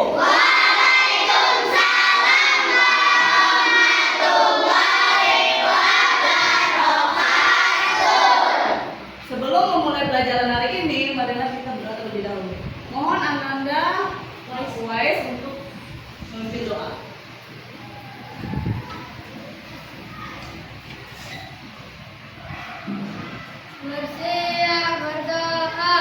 Waalaikumsalam warahmatullahi wabarakatuh. Sebelum memulai pelajaran hari ini, marilah kita berdoa terlebih dahulu. Mohon Ananda wise untuk memimpin doa. Bersiap berdoa.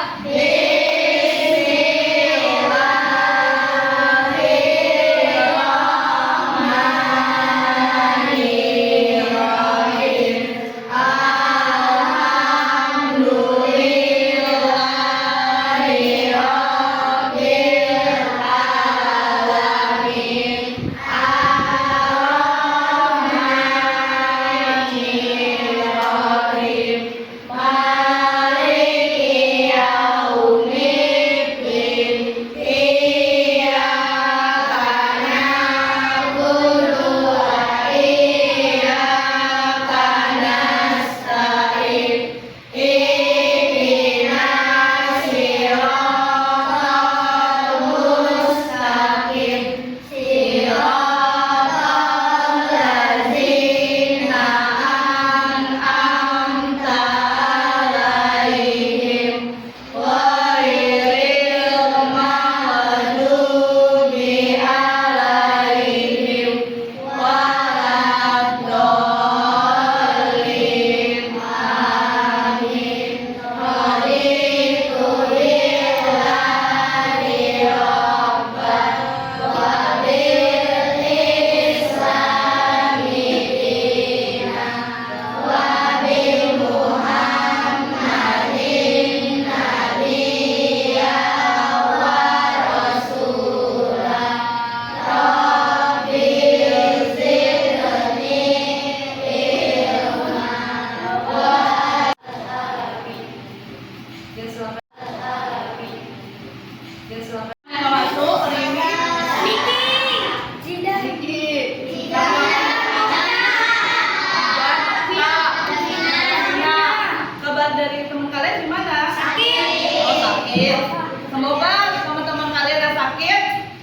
Semoga teman-teman kalian yang sakit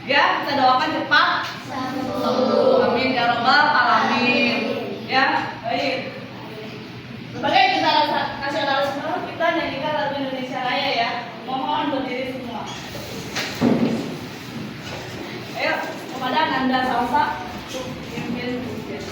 ya kita doakan cepat sembuh. Amin ya robbal alamin. Ya, baik. Sebagai kita kasih tahu semua, kita nyanyikan lagu Indonesia Raya ya. Mohon berdiri semua. Ayo kepada Ananda Salsa untuk pimpin ujian.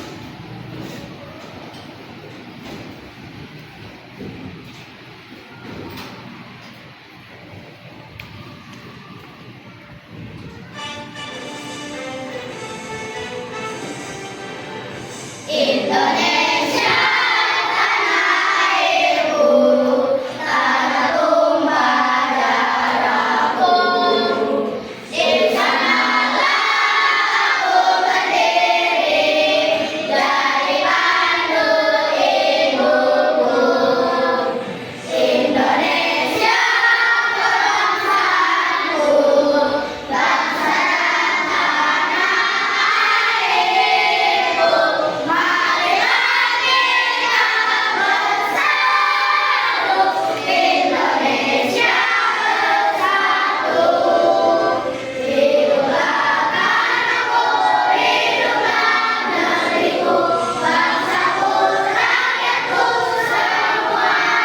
Indonesia tanah airku, tanah tumpah darahku. Di sanalah aku berdiri dari pandu ibuku. Indonesia bangsaku, bangsa dan tanah airku. Marilah kita bersatu, Indonesia bersatu. Hiduplah tanahku, hiduplah negeriku, bangsaku, rakyatku semuanya.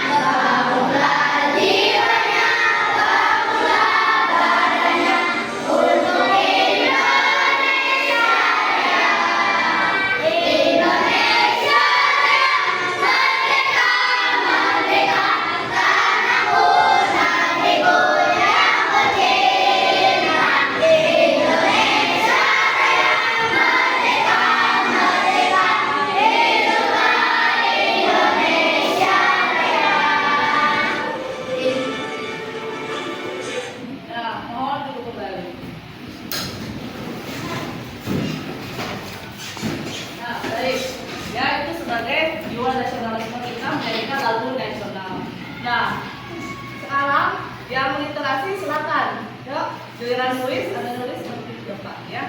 Bangunlah jiwanya, bangunlah badannya untuk Indonesia Raya. Indonesia Raya, merdeka, merdeka, tanahku, negeriku yang tercinta. Indonesia Raya, merdeka, merdeka, hiduplah Indonesia Raya. Nah, mohon duduk kembali. Nah, baik. Ya, itu sebagai jiwa nasionalisme kita menjadikan lagu nasional. Nah, sekarang yang literasi silakan. Yuk, giliran nulis, Anda nulis seperti Bapak ya.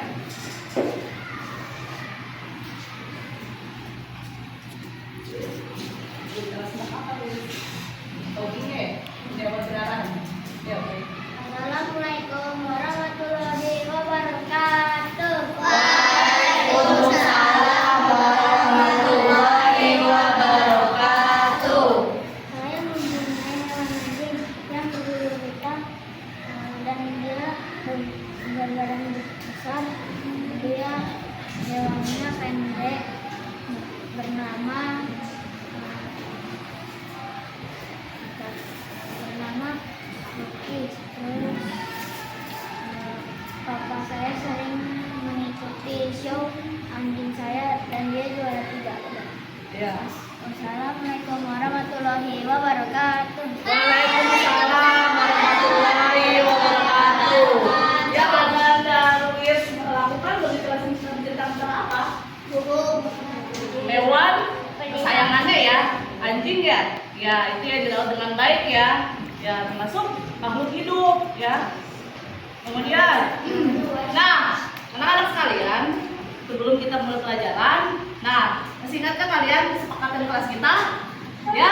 Literasi apa nulis? Oh, gini. Jawab benaran. Ya, baik. Assalamualaikum warahmatullahi Ya. Wassalamualaikum warahmatullahi wabarakatuh. Waalaikumsalam warahmatullahi wabarakatuh. Ya, Anda Luis melakukan berbicara tentang apa? Hewan kesayangannya ya, anjing ya. Ya, itu ya dirawat dengan baik ya. Ya, termasuk makhluk hidup ya. Kemudian, nah, anak-anak sekalian, sebelum kita mulai pelajaran, nah, masih ingatkah kalian kesepakatan kelas kita? Ya,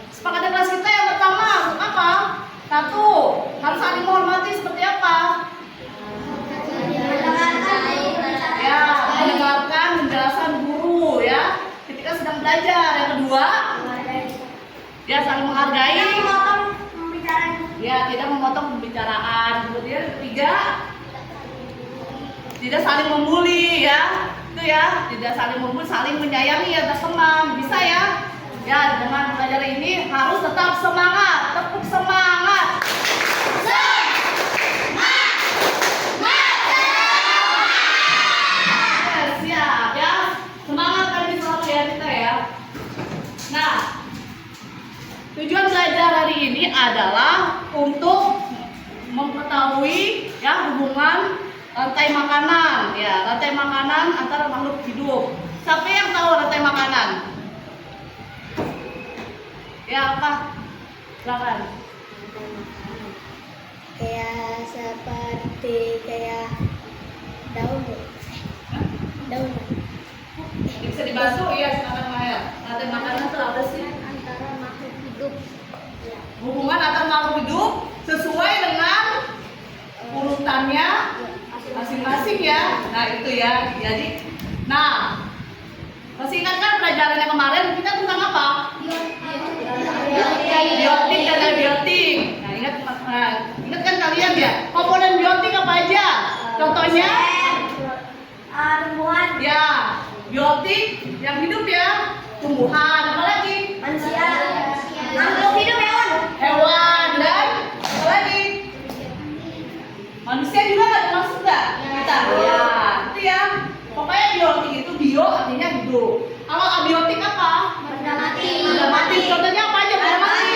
kesepakatan kelas kita yang pertama apa? Satu, harus saling menghormati seperti apa? Ya, mendengarkan penjelasan guru ya ketika sedang belajar. Yang kedua, ya saling menghargai. Ya, tidak memotong pembicaraan. Kemudian ketiga, tidak saling membuli ya. Itu ya, tidak saling membuli, saling menyayangi atas teman. Bisa ya? Ya, dengan belajar ini harus tetap semangat, tepuk semangat. Siap ya, semangat kali selalu ya kita ya. Nah, tujuan belajar hari ini adalah untuk mengetahui ya hubungan rantai makanan ya, rantai makanan antara makhluk hidup. Siapa yang tahu rantai makanan? Ya apa? Silakan. Kayak daun. Daun. Bisa dibantu? Iya, silakan Maya. Rantai makanan itu apa sih? Antara makhluk hidup. Hubungan antara makhluk hidup sesuai dengan urutannya masing-masing ya. Nah, itu ya. Jadi, nah, masih ingat kan pelajaran yang kemarin kita tentang apa? Biotik dan abiotik. Nah, ingat kan kalian ya? Komponen biotik apa aja? Contohnya? Tumbuhan. Ya, biotik yang hidup ya. Tumbuhan, apa lagi? Manusia. Makhluk hidup hewan. Hewan dan apa lagi? Manusia juga nggak termasuk nggak? Kita. Ya, itu ya. Pokoknya biotik itu bio artinya hidup. Kalau abiotik apa? Benda mati. Benda mati. Contohnya apa aja benda mati?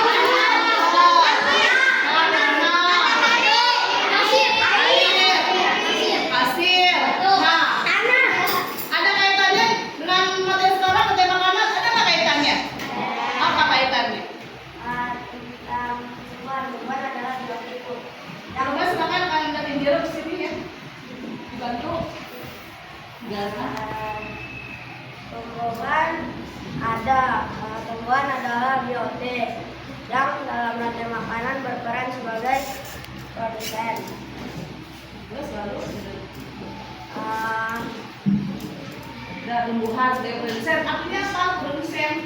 Pasir. Nah, ada kaitannya dengan materi sekarang rantai makanan? Ada nggak kaitannya? Apa kaitannya? Tentang tumbuhan adalah biotik. Karena silakan kalian lihat Jero di sini ya. Dibantu. Tumbuhan adalah biotik yang dalam rantai makanan berperan sebagai produsen. Terus lalu Uh, ada tumbuhan sebagai produsen. Artinya apa produsen?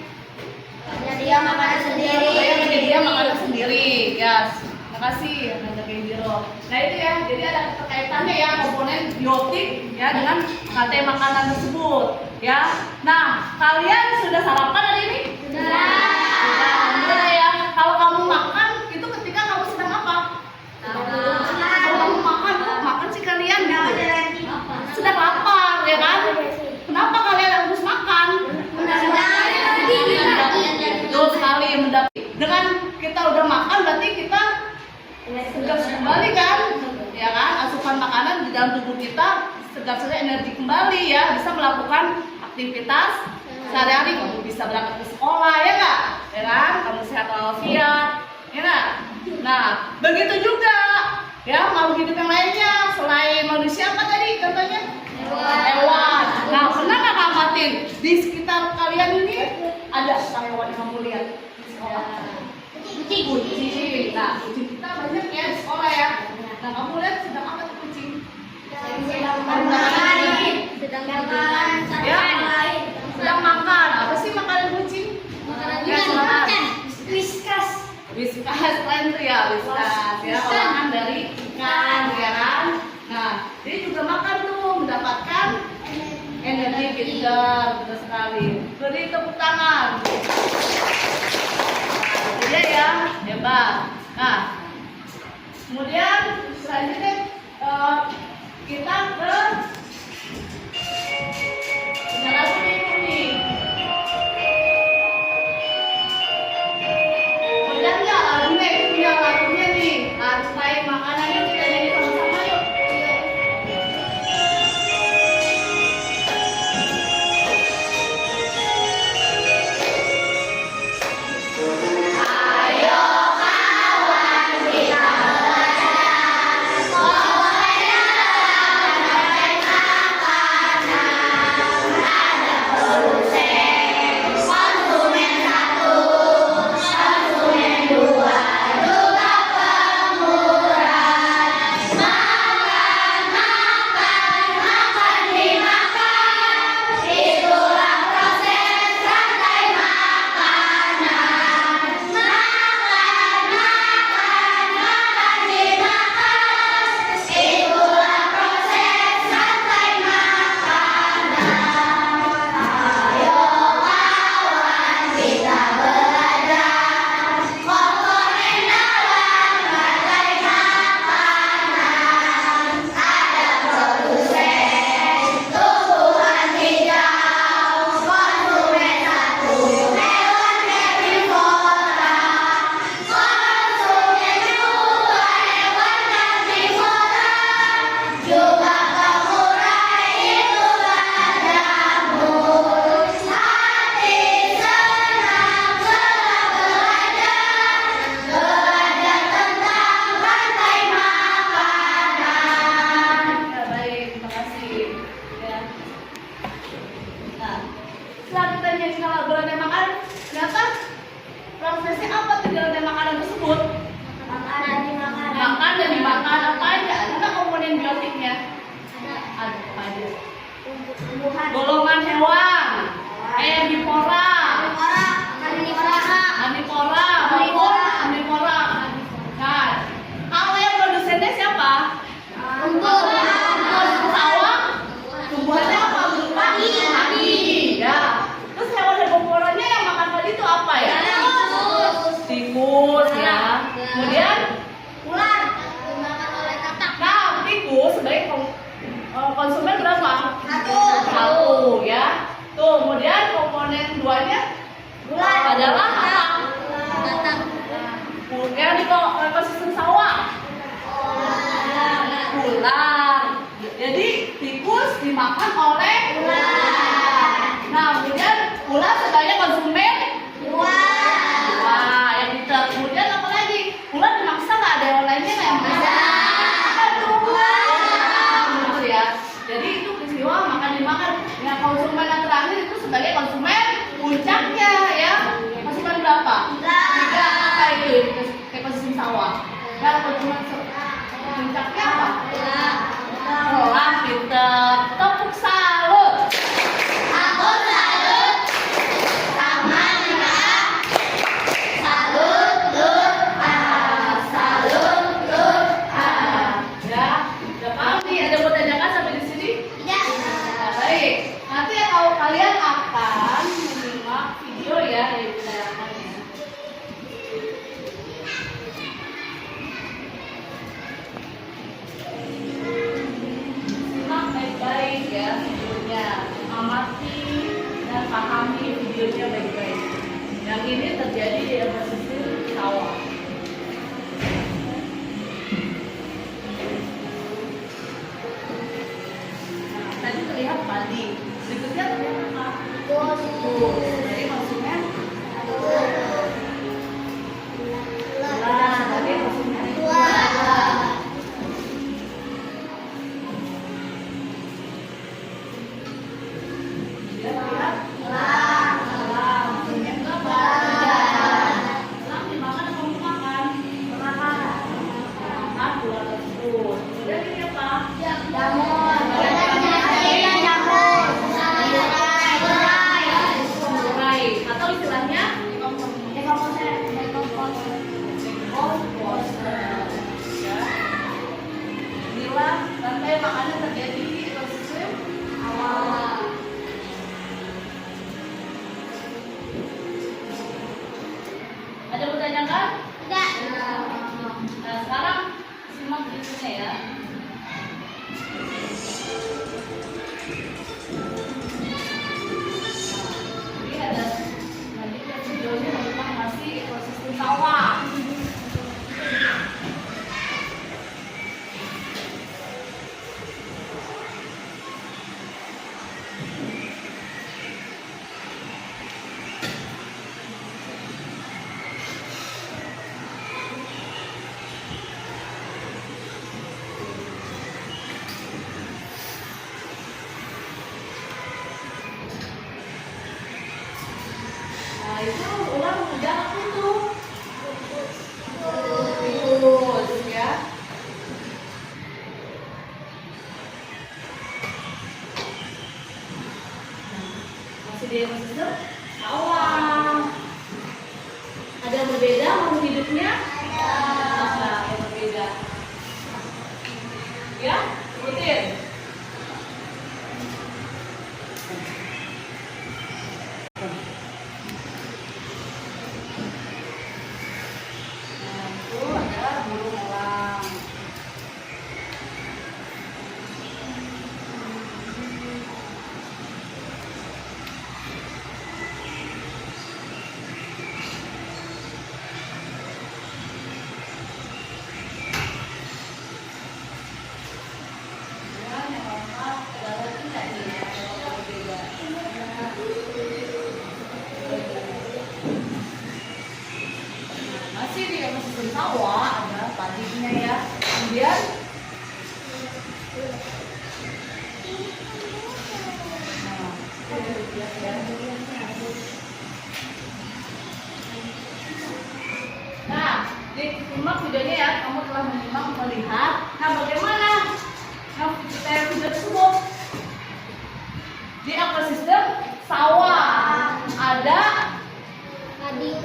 Penyedia makanan sendiri. Saya menyedia makanan sendiri. Ya, makasih Anda Jero. Nah itu ya, jadi ada kaitannya ya komponen biotik ya dengan rantai makanan tersebut ya. Nah, kalian sudah sarapan hari ini? Sudah ya. Kalau kamu makan itu ketika kamu sedang apa? Kalau kamu makan sih kalian gitu. Sedang lapar ya kan? Kenapa kalian harus makan? Betul sekali dengan kita udah makan berarti kita segar kembali kan? Ya kan? Asupan makanan di dalam tubuh kita segar energi kembali ya, bisa melakukan aktivitas sehari-hari. Kamu bisa berangkat ke sekolah ya nggak? Ya kan? Kamu sehat walafiat, ya nggak? Nah, begitu juga ya makhluk hidup yang lainnya selain manusia apa tadi contohnya? Hewan. Nah, pernah nggak ngamatin di sekitar kalian ini ada hewan yang kamu lihat di sekolah? Kucing. Nah, kucing kita banyak ya di sekolah ya. Nah, kamu lihat sedang apa tuh kucing? Sedang makan. Ya, sedang makan. Apa sih makanan kucing? Ya, silakan. Whiskas. Whiskas, lain tuh ya, whiskas ya, olahan dari ikan ya kan. Nah, dia juga makan tuh mendapatkan energi pintar, betul sekali. Beri tepuk tangan. Dia ya, hebat. Nah, kemudian selanjutnya kita ke penjelasan nih. tumbuhan. Golongan hewan. Herbivora. Karnivora. Omnivora. Nah, kalau yang produsennya siapa? Sawah. Tumbuhannya apa? Padi. Ya. Terus hewan herbivoranya yang makan padi itu apa ya? Tikus ya. Kemudian Ular dimakan oleh katak. nah, tikus sebagai konsumen berapa? Satu ya. Tuh, kemudian komponen duanya Ular adalah apa? katak. Yang di ekosistem sawah. Ular. Jadi tikus dimakan oleh Ular. Nah, kemudian ular sebagai konsumen Ular. wah, yang kita kemudian apa lagi? Ular dimaksa nggak ada yang lainnya nggak yang maksa? Betul ya. Jadi itu peristiwa makan dimakan. Yang konsumen yang terakhir itu sebagai konsumen puncaknya ya. Konsumen berapa? Tiga. Apa itu? Ekosistem sawah. Yang konsumen puncaknya apa? Wah, pinter. Tepuk salut. Aku salut sama Nika. Salut Ya, udah paham nih. Ada mau tanyakan sampai di sini? Tidak. Nah, baik. Nanti kalau kalian akan menyimak video ya yang ditayangkan ya. Simak baik-baik ya videonya. Amati dan pahami videonya baik-baik. Yang ini terjadi di ekosistem sawah. Nah, tadi terlihat padi. Berikutnya terlihat apa? Tuh, jadi konsumen ular sebagai konsumen dia terlihat elang. Konsumen apa? Elang dimakan atau dimakan? Makan ular tersebut. Kemudian ini apa? Urai atau istilahnya komposter. Ya. Inilah rantai makanan terjadi di ekosistem awal. Ada pertanyaan kan? Nah, sekarang simak videonya ya. Jadi ada nanti videonya tentang masih ekosistem sawah. Nah, itu ular mengejar apa itu? Tikus ya. Masih di ekosistem sawah. Ada yang berbeda makhluk hidupnya? Ada yang berbeda. Ya, sebutin. Nah, itu adalah burung elang. Dan yang keempat adalah kita ini ya, yang berbeda. Masih di ekosistem sawah ada padinya ya. Kemudian nah, disimak videonya ya. Kamu telah menyimak melihat. Nah, bagaimana? Nah, kita video tersebut Di ekosistem sawah ada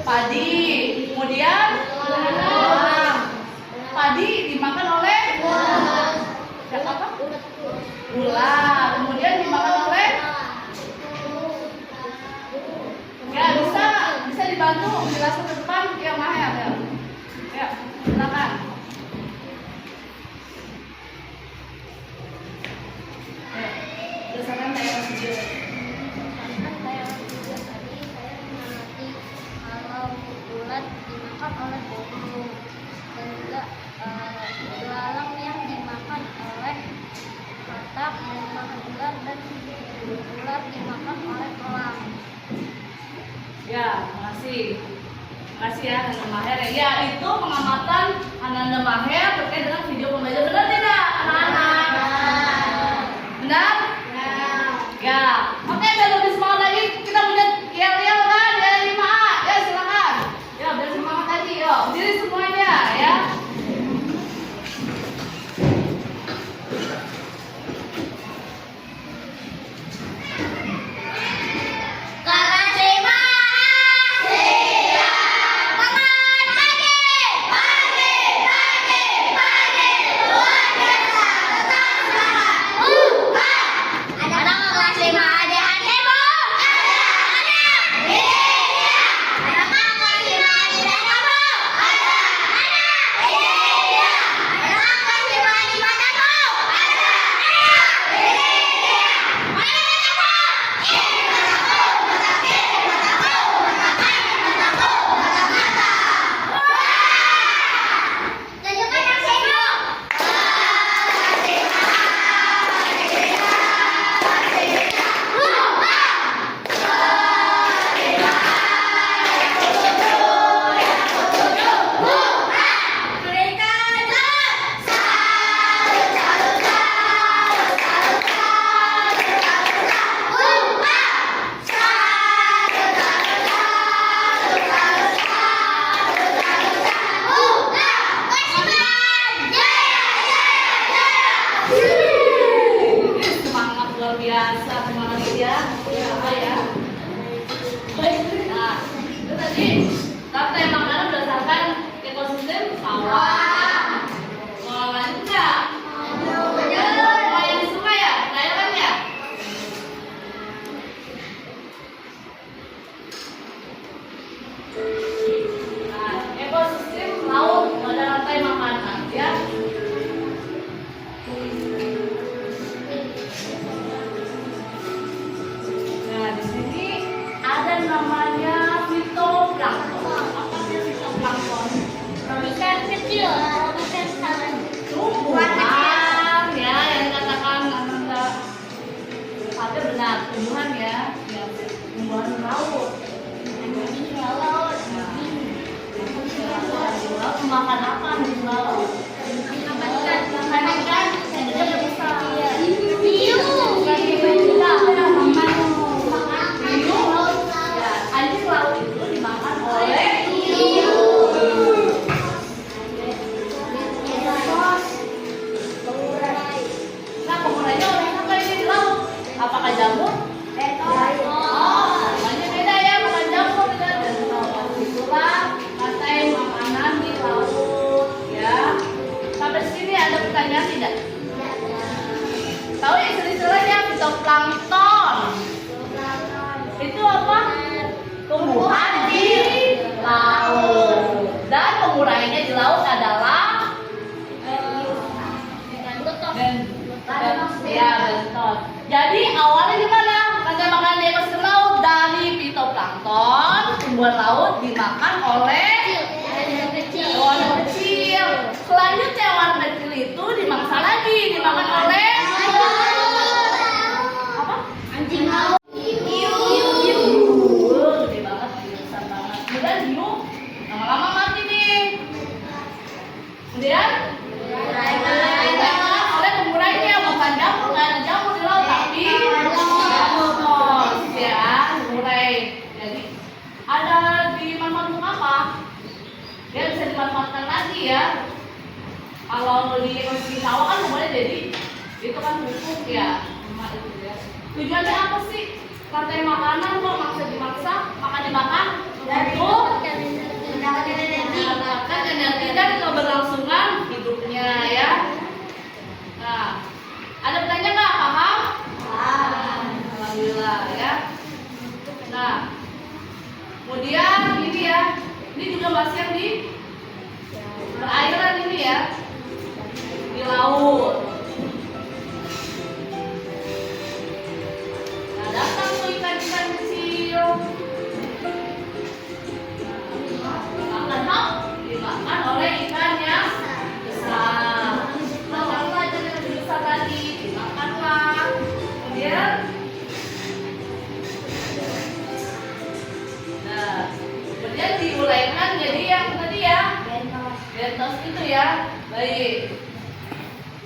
padi, kemudian padi dimakan oleh apa? Ular, kemudian dimakan oleh ya bisa dibantu menjelaskan ke depan yang Maher ya. Ya, silakan. Berdasarkan saya video. Kalau ulat dimakan oleh burung dan juga belalang yang dimakan oleh katak dimakan ular dan ular dimakan oleh elang. Ya, makasih. Makasih ya Ananda Maher ya. Ya, itu pengamatan Ananda Maher terkait dengan video pembelajaran. Benar tidak, anak-anak? Benar? Ya. Oke, biar lebih semangat lagi, kita punya yel-yel kan ya 5A. Ya, silakan. Ya, biar semangat lagi. Yuk, berdiri semuanya ya. Biasa semangat ya. Apa ya? Nah, itu tadi rantai makanan berdasarkan ekosistem sawah. Mau lanjut nggak? Mau yang di sungai ya? Kayak kan ya? Nah, ekosistem laut pada rantai makanan ya. Nah, di sini ada namanya fitoplankton. Apa sih fitoplankton? Ikan kecil, ikan tangan. Tumbuhan ya, yang dikatakan Ananda. Ada benar, tumbuhan ya, yang tumbuhan laut. Di laut. Di laut makan apa di laut? Makan ikan, Yang gede besar. hiu. Ya, anjing laut itu dimakan oleh nah, penggunanya oleh apa ini di laut? Apakah jamur? Oh, namanya beda ya, bukan jamur dan itulah rantai makanan di laut ya. Sampai sini ada pertanyaan tidak? Tahu istilah-istilahnya fitoplankton? Itu apa? Tumbuhan di laut. Dan penguraiannya di laut adalah ya bentot. Jadi awalnya gimana? Rantai makanan di ekosistem laut dari fitoplankton, tumbuhan laut dimakan oleh hewan kecil. Selanjutnya hewan kecil itu dimangsa lagi, dimakan oleh apa? Anjing laut. Hiu. Gede banget, besar banget. Kemudian hiu lama-lama mati nih. Kemudian oleh pengurainya bukan jamur, nggak ada jamur di laut tapi ya pengurai. Jadi ada dimanfaatkan apa? Dia bisa dimanfaatkan lagi ya. Kalau di ekosistem sawah kan semuanya jadi itu kan pupuk ya, cuma itu ya. Tujuannya apa sih? Rantai makanan kok dimaksa makan dimakan untuk mendapatkan energi dan keberlangsungan hidupnya ya. Nah, ada pertanyaan nggak? Paham? Alhamdulillah ya. Nah, kemudian ini ya, ini juga masih yang di perairan ini ya, di laut. Nah, datang tuh ikan-ikan kecil. Makan dimakan oleh ikan yang besar. Makanlah ikan yang lebih besar lagi, dimakanlah. Kemudian, nah, kemudian diuraikan jadi yang tadi ya, bentos itu ya. Baik.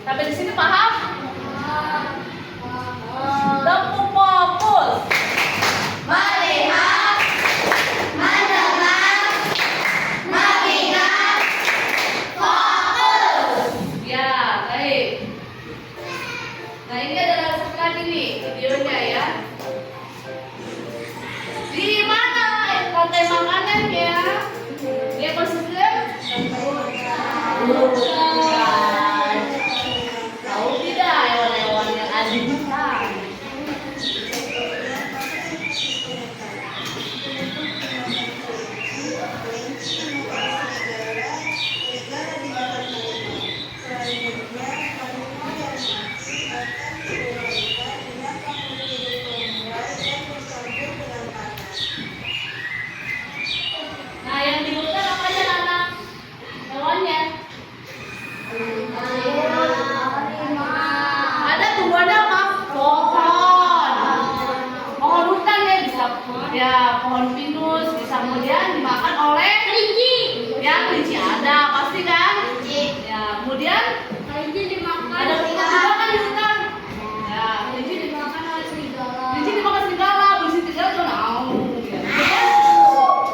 Sampai di sini paham? Tepuk fokus. Melihat, mendengar, mengingat, fokus. Ya, baik. Nah, ini adalah satu lagi nih videonya ya. Di mana rantai makanannya? Di ekosistem? Bukan. Tahu tidak hewan-hewan yang ada di hutan? Nah, yang di hutan apa aja anak? Hewannya? Ada tumbuhannya apa? Pohon. Pohon hutan ya, bisa ya pohon pinus, bisa kemudian dimakan oleh kelinci. Ya, kelinci ada pasti kan? Ya, kemudian ada kucing juga kan di hutan. Ya, kelinci dimakan oleh serigala. Kelinci dimakan serigala, bersih serigala tuh naung.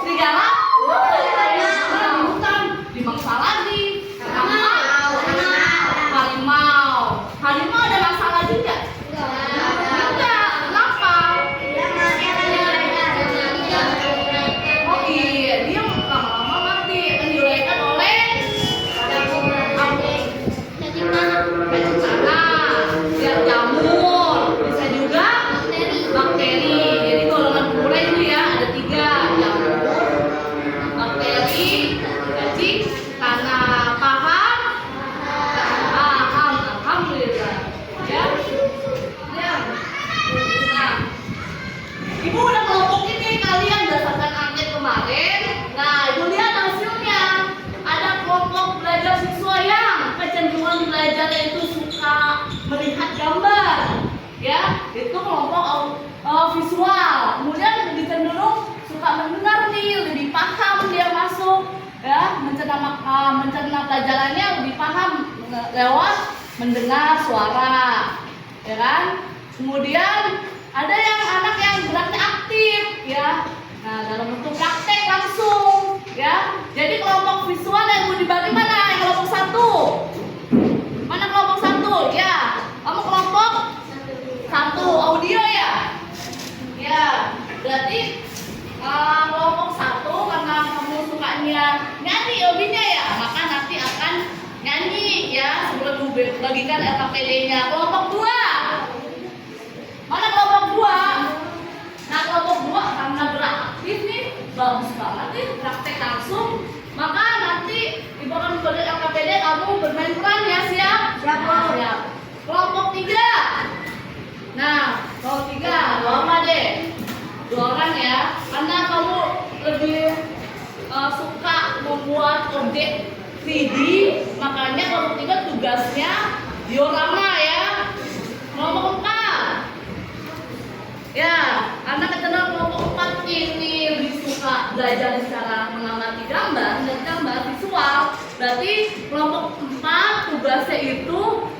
Serigala? Nah, di hutan dimangsa lagi. Harimau. Harimau ada masalah juga? Enggak. Kenapa? Oh iya, dia lama-lama mati. Akan diuraikan oleh cacing tanah, ya, jamur, bisa juga bakteri. Jadi golongan urai itu ya ada 3, jamur, bakteri, cacing tanah. Paham? Paham, alhamdulillah. Ya. Ya. Nah, Ibu udah kelompokin nih kalian berdasarkan angket kemarin. Nah, Ibu lihat hasilnya. Ada kelompok belajar siswa yang kecenderungan belajarnya itu suka melihat gambar. Ya, itu kelompok visual. Kemudian lebih cenderung suka mendengar nih, lebih paham dia masuk. Ya, mencerna pelajarannya lebih paham lewat mendengar suara, ya kan? Kemudian ada yang anak yang geraknya aktif, ya. Nah, dalam bentuk praktek langsung, ya. Jadi kelompok visual yang mau dibagi mana? Yang kelompok 1. Mana kelompok 1? Ya, kamu kelompok 1 audio ya. Ya, berarti kelompok 1 karena kamu sukanya nyanyi hobinya ya, maka nanti akan nyanyi ya sebelum bagikan LKPD-nya. Kelompok 2. Mana kelompok 2? Nah, kelompok 2 karena gerak aktif nih, bagus banget nih praktek langsung. Maka nanti Ibu akan memberi LKPD kamu bermain peran ya, siap? Siap, Bu. Siap. Kelompok 3. Nah, kelompok 3, 2 orang deh. 2 orang ya, karena kamu lebih suka membuat objek 3D, makanya kelompok 3 tugasnya diorama ya. Kelompok 4. Ya, karena kecenderungan kelompok 4 ini lebih suka belajar secara mengamati gambar dan gambar visual. Berarti kelompok 4 tugasnya itu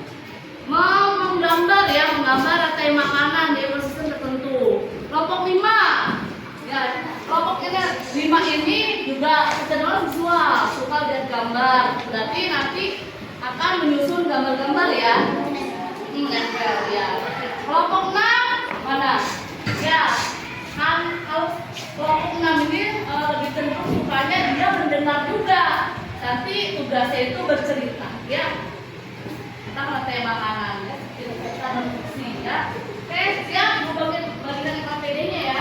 menggambar ya, menggambar rantai makanan di ekosistem tertentu. Kelompok 5. Ya, kelompok 5 ini juga kecenderungan visual, suka lihat gambar. Berarti nanti akan menyusun gambar-gambar ya. Nempel ya. Kelompok 6 makanan. Ya, kan kalau kelompok 6 ini lebih cenderung sukanya dia mendengar juga. Nanti tugasnya itu bercerita, ya. Kita ngerti makanan, ya. Kita diskusi, ya. Oke, siap. Mau bagikan KPD-nya ya.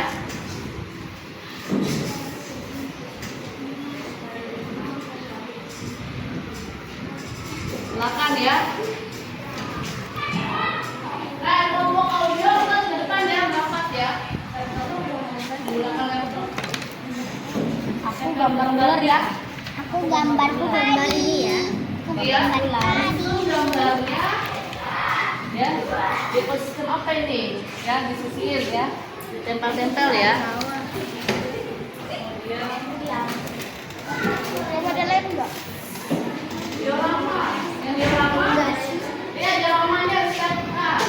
Silakan ya. Kelompok audio kan ke depan ya, rapat ya. Gunakan laptop. Aku gambar ya. Aku gambarku gambar ini ya. Iya. Itu gambarnya. Ya. Di posisi apa ini? Ya, disisir ya. Ditempel-tempel ya. Ada lem enggak? Diorama. Yang diorama. Iya, dioramanya siapkan.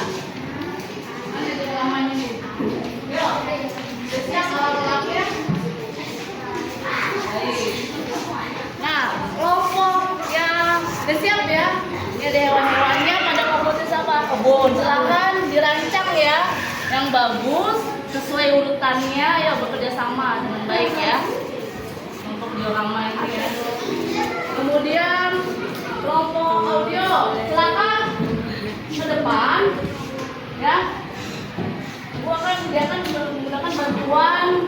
Mana dioramanya ini? Yuk. Siap alat-alatnya. Nah, kelompok yang udah siap ya. Ini ada hewan-hewannya pada komposis apa? Kebun. Silakan dirancang ya, yang bagus sesuai urutannya ya, bekerja sama dengan baik ya untuk diorama ini ya. Kemudian kelompok audio, silakan ke depan ya. Dia akan menggunakan bantuan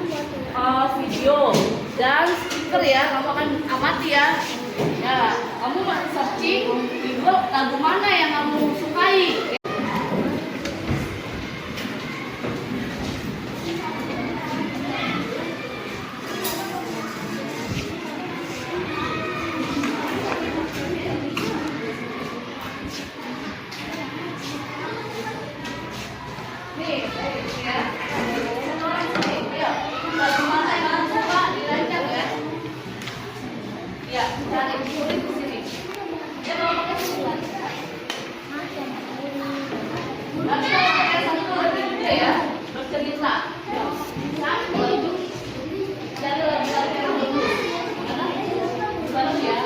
video dan speaker ya. Kamu akan amati ya. Ya, kamu searching video lagu mana yang kamu sukai. Nih, ya. Lagu mana yang kamu suka dirancang ya. Ya, cari kulit di sini. Ya, mau pakai surat. Nanti kalau pakai satu lagi juga ya, bercerita. Satu, cari lagu-lagu yang bagus. Mana? Bareng ya.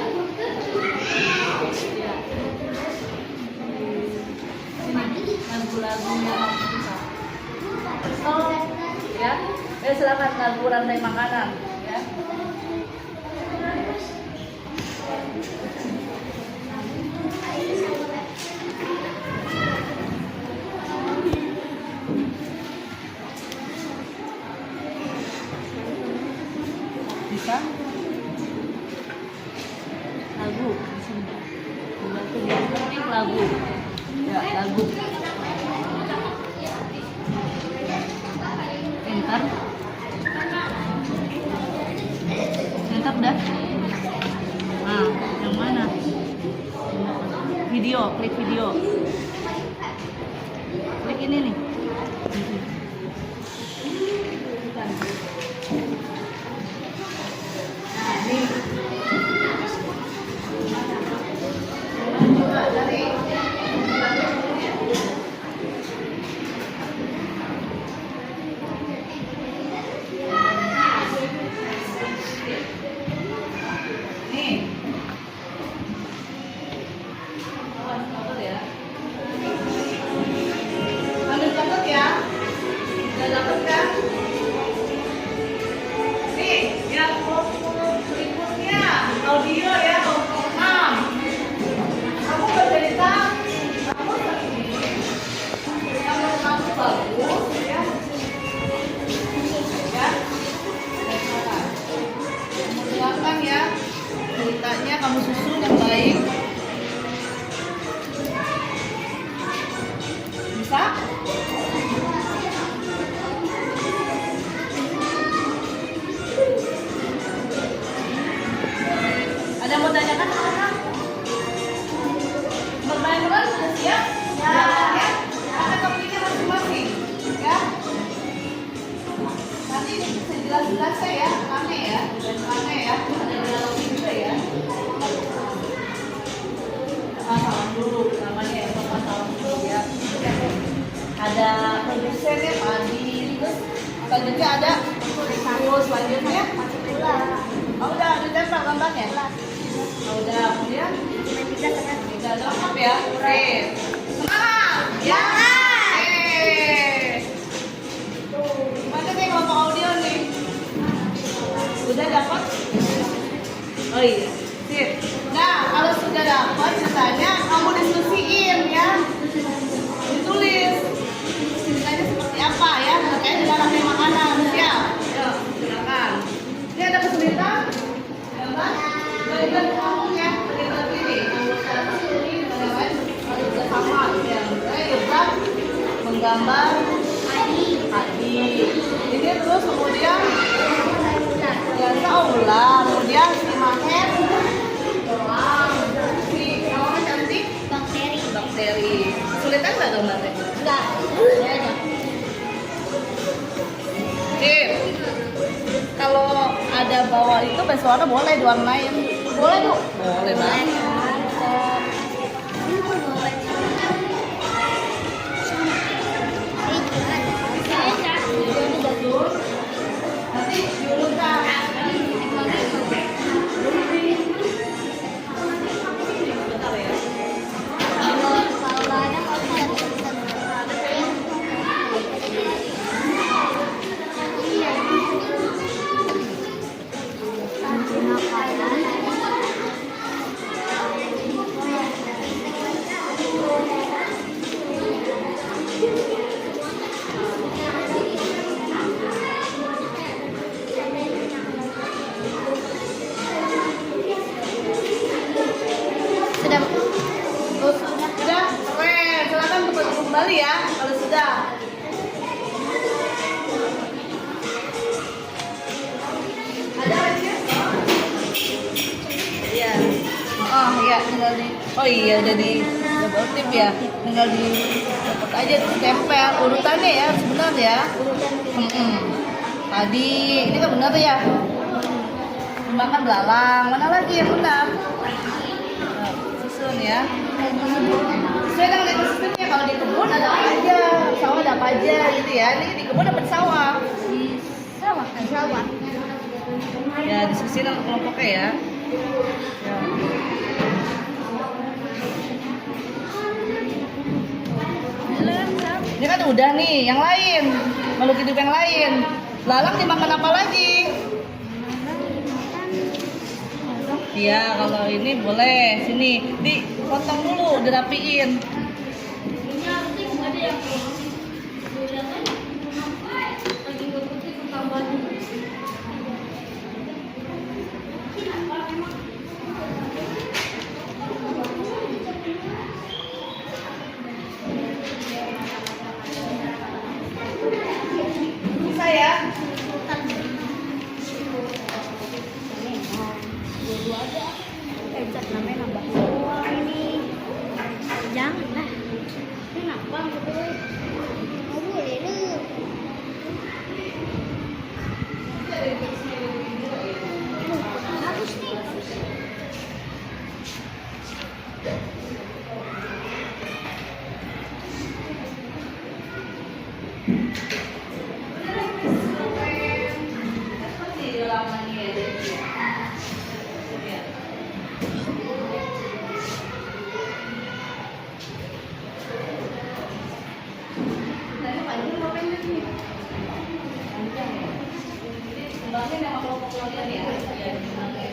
Ya. Sini, lagu-lagunya kamu suka. Oh, ya. Silakan lagu rantai makanan, ya. Bisa? Lagu di sini. Membantu dia ketik lagu. Ya, lagu. Enter. Enter dah. Nah, yang mana? Video, klik video. Klik ini nih. Nah, ini. Coba dari audio ya, kelompok 6. Kamu bercerita, kamu sendiri yang menurut kamu bagus ya. Ya. Kamu silakan ya. Ceritanya kamu susun yang baik. Bisa? Ada mau tanyakan apa? Bermain-main sudah siap? Ya. Ya. Ada topiknya masing-masing. Ya. Nanti sejelas-jelas ya, rame ya, rame ya. Ada dialognya juga ya. Salam dulu, namanya ya, Bapak salam dulu ya. Ada produsennya Pak Adi, terus selanjutnya ada selanjutnya. Oh, udah ditempel gambarnya? Oh, udah, kemudian tidak lengkap ya. Oke. Semangat! Ya. Oke. Oh iya. Sip. Nah, kalau sudah dapat ceritanya, kamu diskusiin ya. Ditulis ceritanya seperti apa ya, terkait dengan rantai makanan. Siap? Yuk, silakan. Ini ada kesulitan? Gambar? Bagian kamu ya, bagian kiri. Ini yang lain sudah sama. Ya, saya juga menggambar hati. Ini terus kemudian biasa ulang, kemudian si maket doang, si namanya cantik bakteri. Kesulitan nggak gambarnya? Enggak, ya aja. Sip. Kalau ada bawah itu bersuara boleh diwarnain. Boleh tuh. Boleh banget. Nanti diurutkan. Bentar ya. Sudah. Sudah, keren. Silakan kembali ya kalau sudah. Ada lagi? Iya. Oh iya, tinggal di. Oh iya, udah di double tip ya. Tinggal di dapat aja tempel urutannya ya, sebentar ya. Tadi ini kan benar ya. Makan belalang. Mana lagi yang benar? Nah, susun ya. Sesuai dengan ekosistemnya. Kalau di kebun ada apa aja, sawah ada apa aja gitu ya. Ini di kebun dapat sawah. Sawah. Ya, diskusi dengan kelompoknya ya. Ya. Ini kan udah nih, yang lain. Makhluk hidup yang lain. Lalang dimakan apa lagi? Iya, kalau ini boleh. Sini, dipotong dulu, dirapiin. Bisa ya? Namanya nambah semua ini. Jangan lah. Kenapa gitu? Mau boleh lu. Habis nih.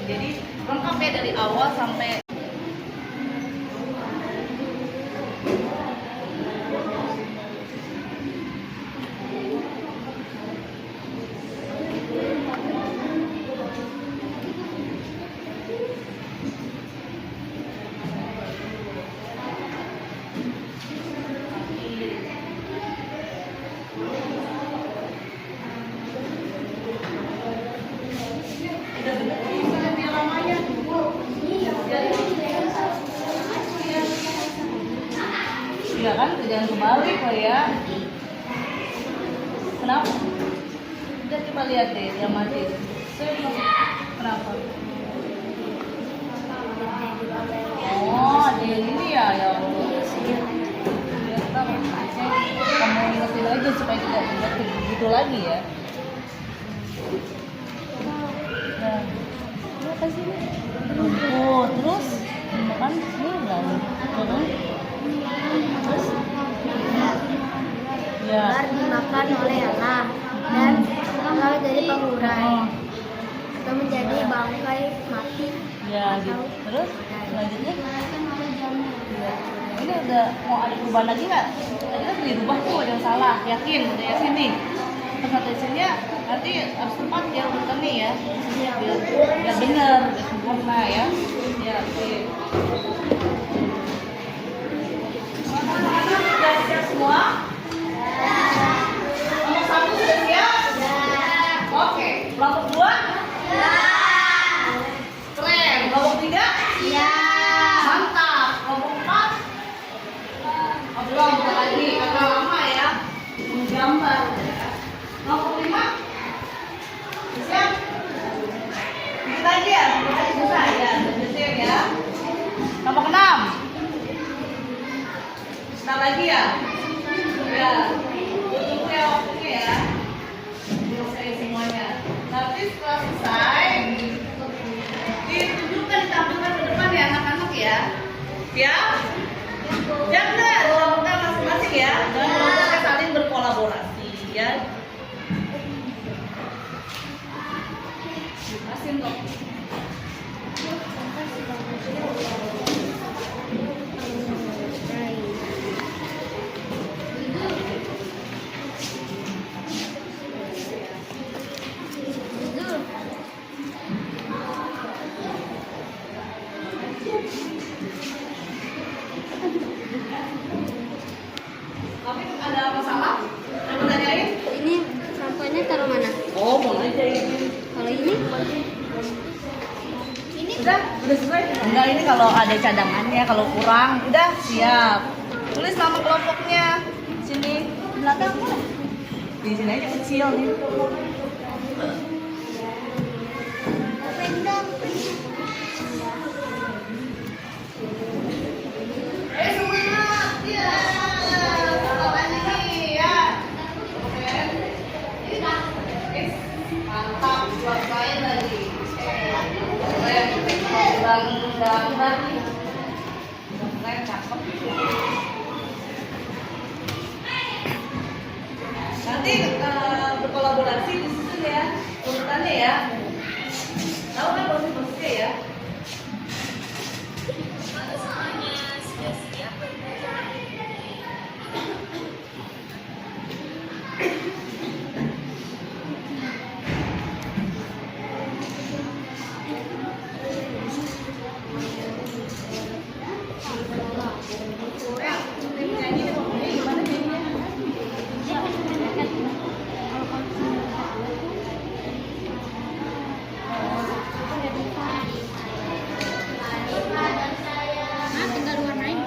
Jadi lengkap ya dari awal sampai. Iya kan, jangan kembali kok ya. Kenapa? Udah coba lihat deh, yang mati. Kenapa? Oh, ada yang ini ya, ya Allah. Ya, kamu ingetin aja supaya tidak begitu lagi ya. Nah, apa sih ini? Rumput, terus makan ini lalu turun. Terus, ya. Ular dimakan oleh anak dan lalu jadi pengurai. atau menjadi bangkai mati. Ya, gitu. Terus selanjutnya Kan ada jamnya. ini udah mau ada perubahan lagi nggak? Tadi kan dirubah tuh, ada yang salah. Yakin, udah yakin nih. Tempat tulisannya nanti harus tepat ya urutannya ya. Biar bener, biar sempurna ya. Ya, oke. Sudah siap semua? Nomor 1 sudah siap? Oke. Kelompok 2? Keren. Kelompok 3? Mantap. Kelompok 4? Oh, belum, bentar lagi. Karena lama ya. Menggambar. Kelompok 5? Siap? Dikit lagi ya? Susah ya? Lanjutin ya. Kelompok 6? Sebentar lagi ya? Ya. Tunggu ya waktunya ya. Selesai semuanya. Nanti setelah selesai, ditunjukkan, ditampilkan ke depan ya anak-anak ya. Siap? Siap nggak? Kelompoknya masing-masing ya. Dan kelompoknya saling berkolaborasi ya. Asin dong. Tapi ada masalah? Ada pertanyaan? Ini sampahnya taruh mana? Oh, mau aja ini. Kalau ini? Udah selesai? Enggak, ini kalau ada cadangannya, kalau kurang, udah siap. Tulis nama kelompoknya. Sini, di belakang boleh. Di sini aja kecil nih. Semangat! Ya! Selamat pagi ya! Mantap, buat saya tadi. Keren, gambar nih. Keren, cakep. Nanti berkolaborasi disusun ya, urutannya ya. Tahu kan posisi-posisinya ya? Nah, tinggal warnain.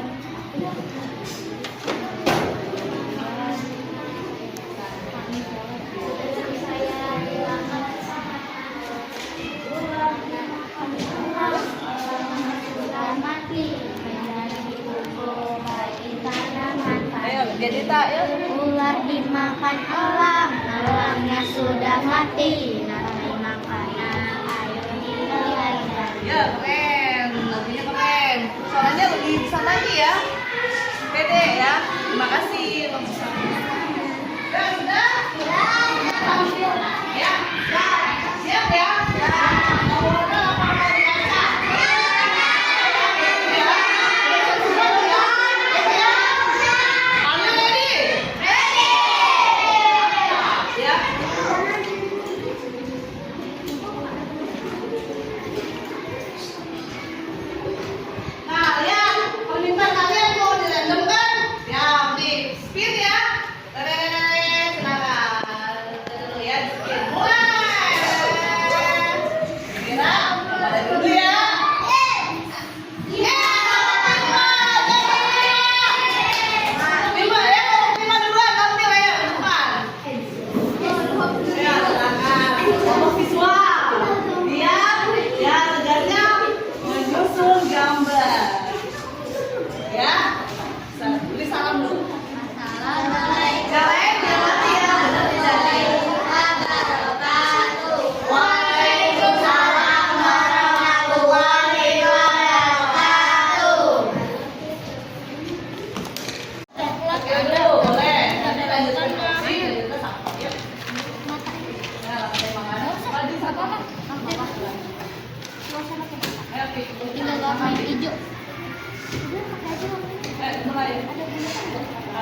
Ayo, jadi tak ya. Ular dimakan elang, elangnya sudah mati. Nanti makanan ayo dinilai. Ya, keren. Lagunya keren. Soalnya lebih bisa lagi ya. Pede ya. Terima kasih. Sudah? Ya. Siap ya? Nomornya apa di kaca? Ya. Kalian ready? Ya. Nah, lihat. Permintaan kalian mau dirandom kan? Ya, di spin ya. Silakan. Dulu ya.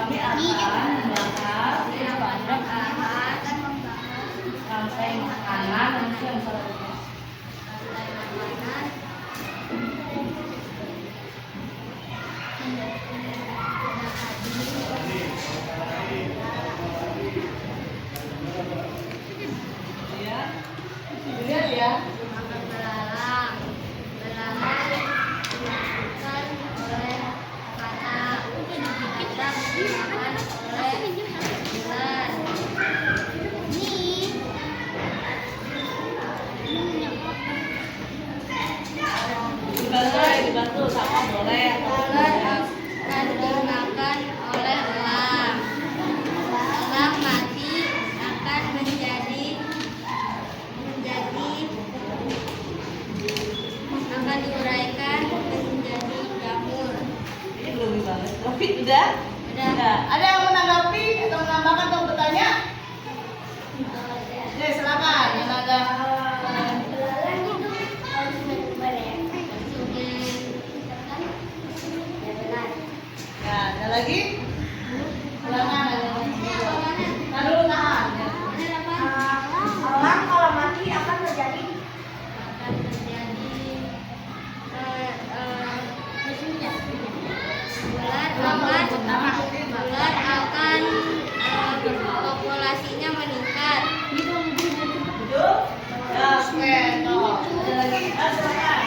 Kami akan membahas rantai makanan yang lihat ya. Makan belalang. Belalang dimakan oleh katak. Katak dimakan oleh ular. Dibantu sama boleh. Ular akan dimakan oleh elang. Elang mati akan menjadi akan diuraikan menjadi jamur. Ini belum banget. Tapi udah? Udah. Ada yang menanggapi atau menambahkan atau bertanya? Ya, silakan. Yang ada Belalang itu harus benar ya. Ya benar. ya, ada lagi? Silakan. Tahan. Ya. Elang kalau mati akan terjadi Akan terjadi ular akan populasinya meningkat. Betul? Ya, oke. Tuh. Ada lagi? Silakan.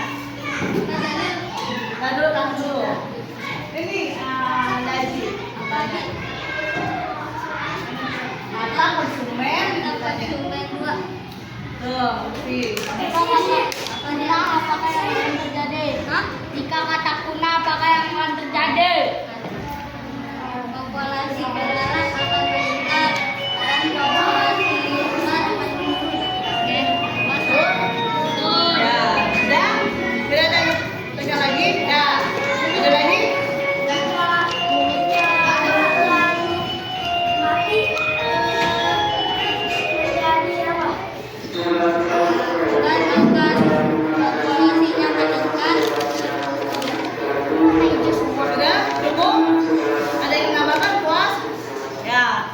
Tahan dulu. Ini Naji. Apanya? Kata konsumen ditanya. Konsumen 2. Tuh, Lutfi. Apakah yang akan terjadi? Jika kata punah, apakah yang akan terjadi? Populasi belalang akan meningkat dan populasi ular akan menurun. Oke, masuk. Betul. Ya, sudah? Tidak ada yang tanya lagi? Ya. Ada lagi? mati terjadi apa? Ular akan populasinya meningkat. Sudah? Cukup? Ada yang menambahkan? Puas? Ya.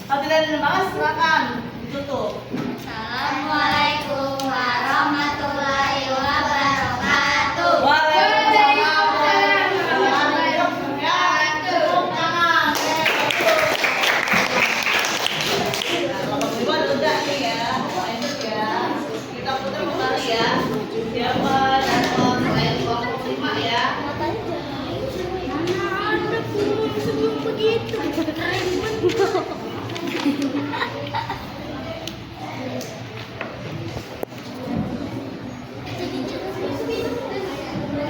Kalau tidak ada yang menambahkan, silakan ditutup. Assalamualaikum warahmatullahi wabarakatuh. Waalaikumsalam warahmatullahi wabarakatuh. Tepuk tangan. Nah, Bapak Ibu udah nih ya. Lanjut ya. Kita putar kembali ya. Siapa dan selain 25 ya.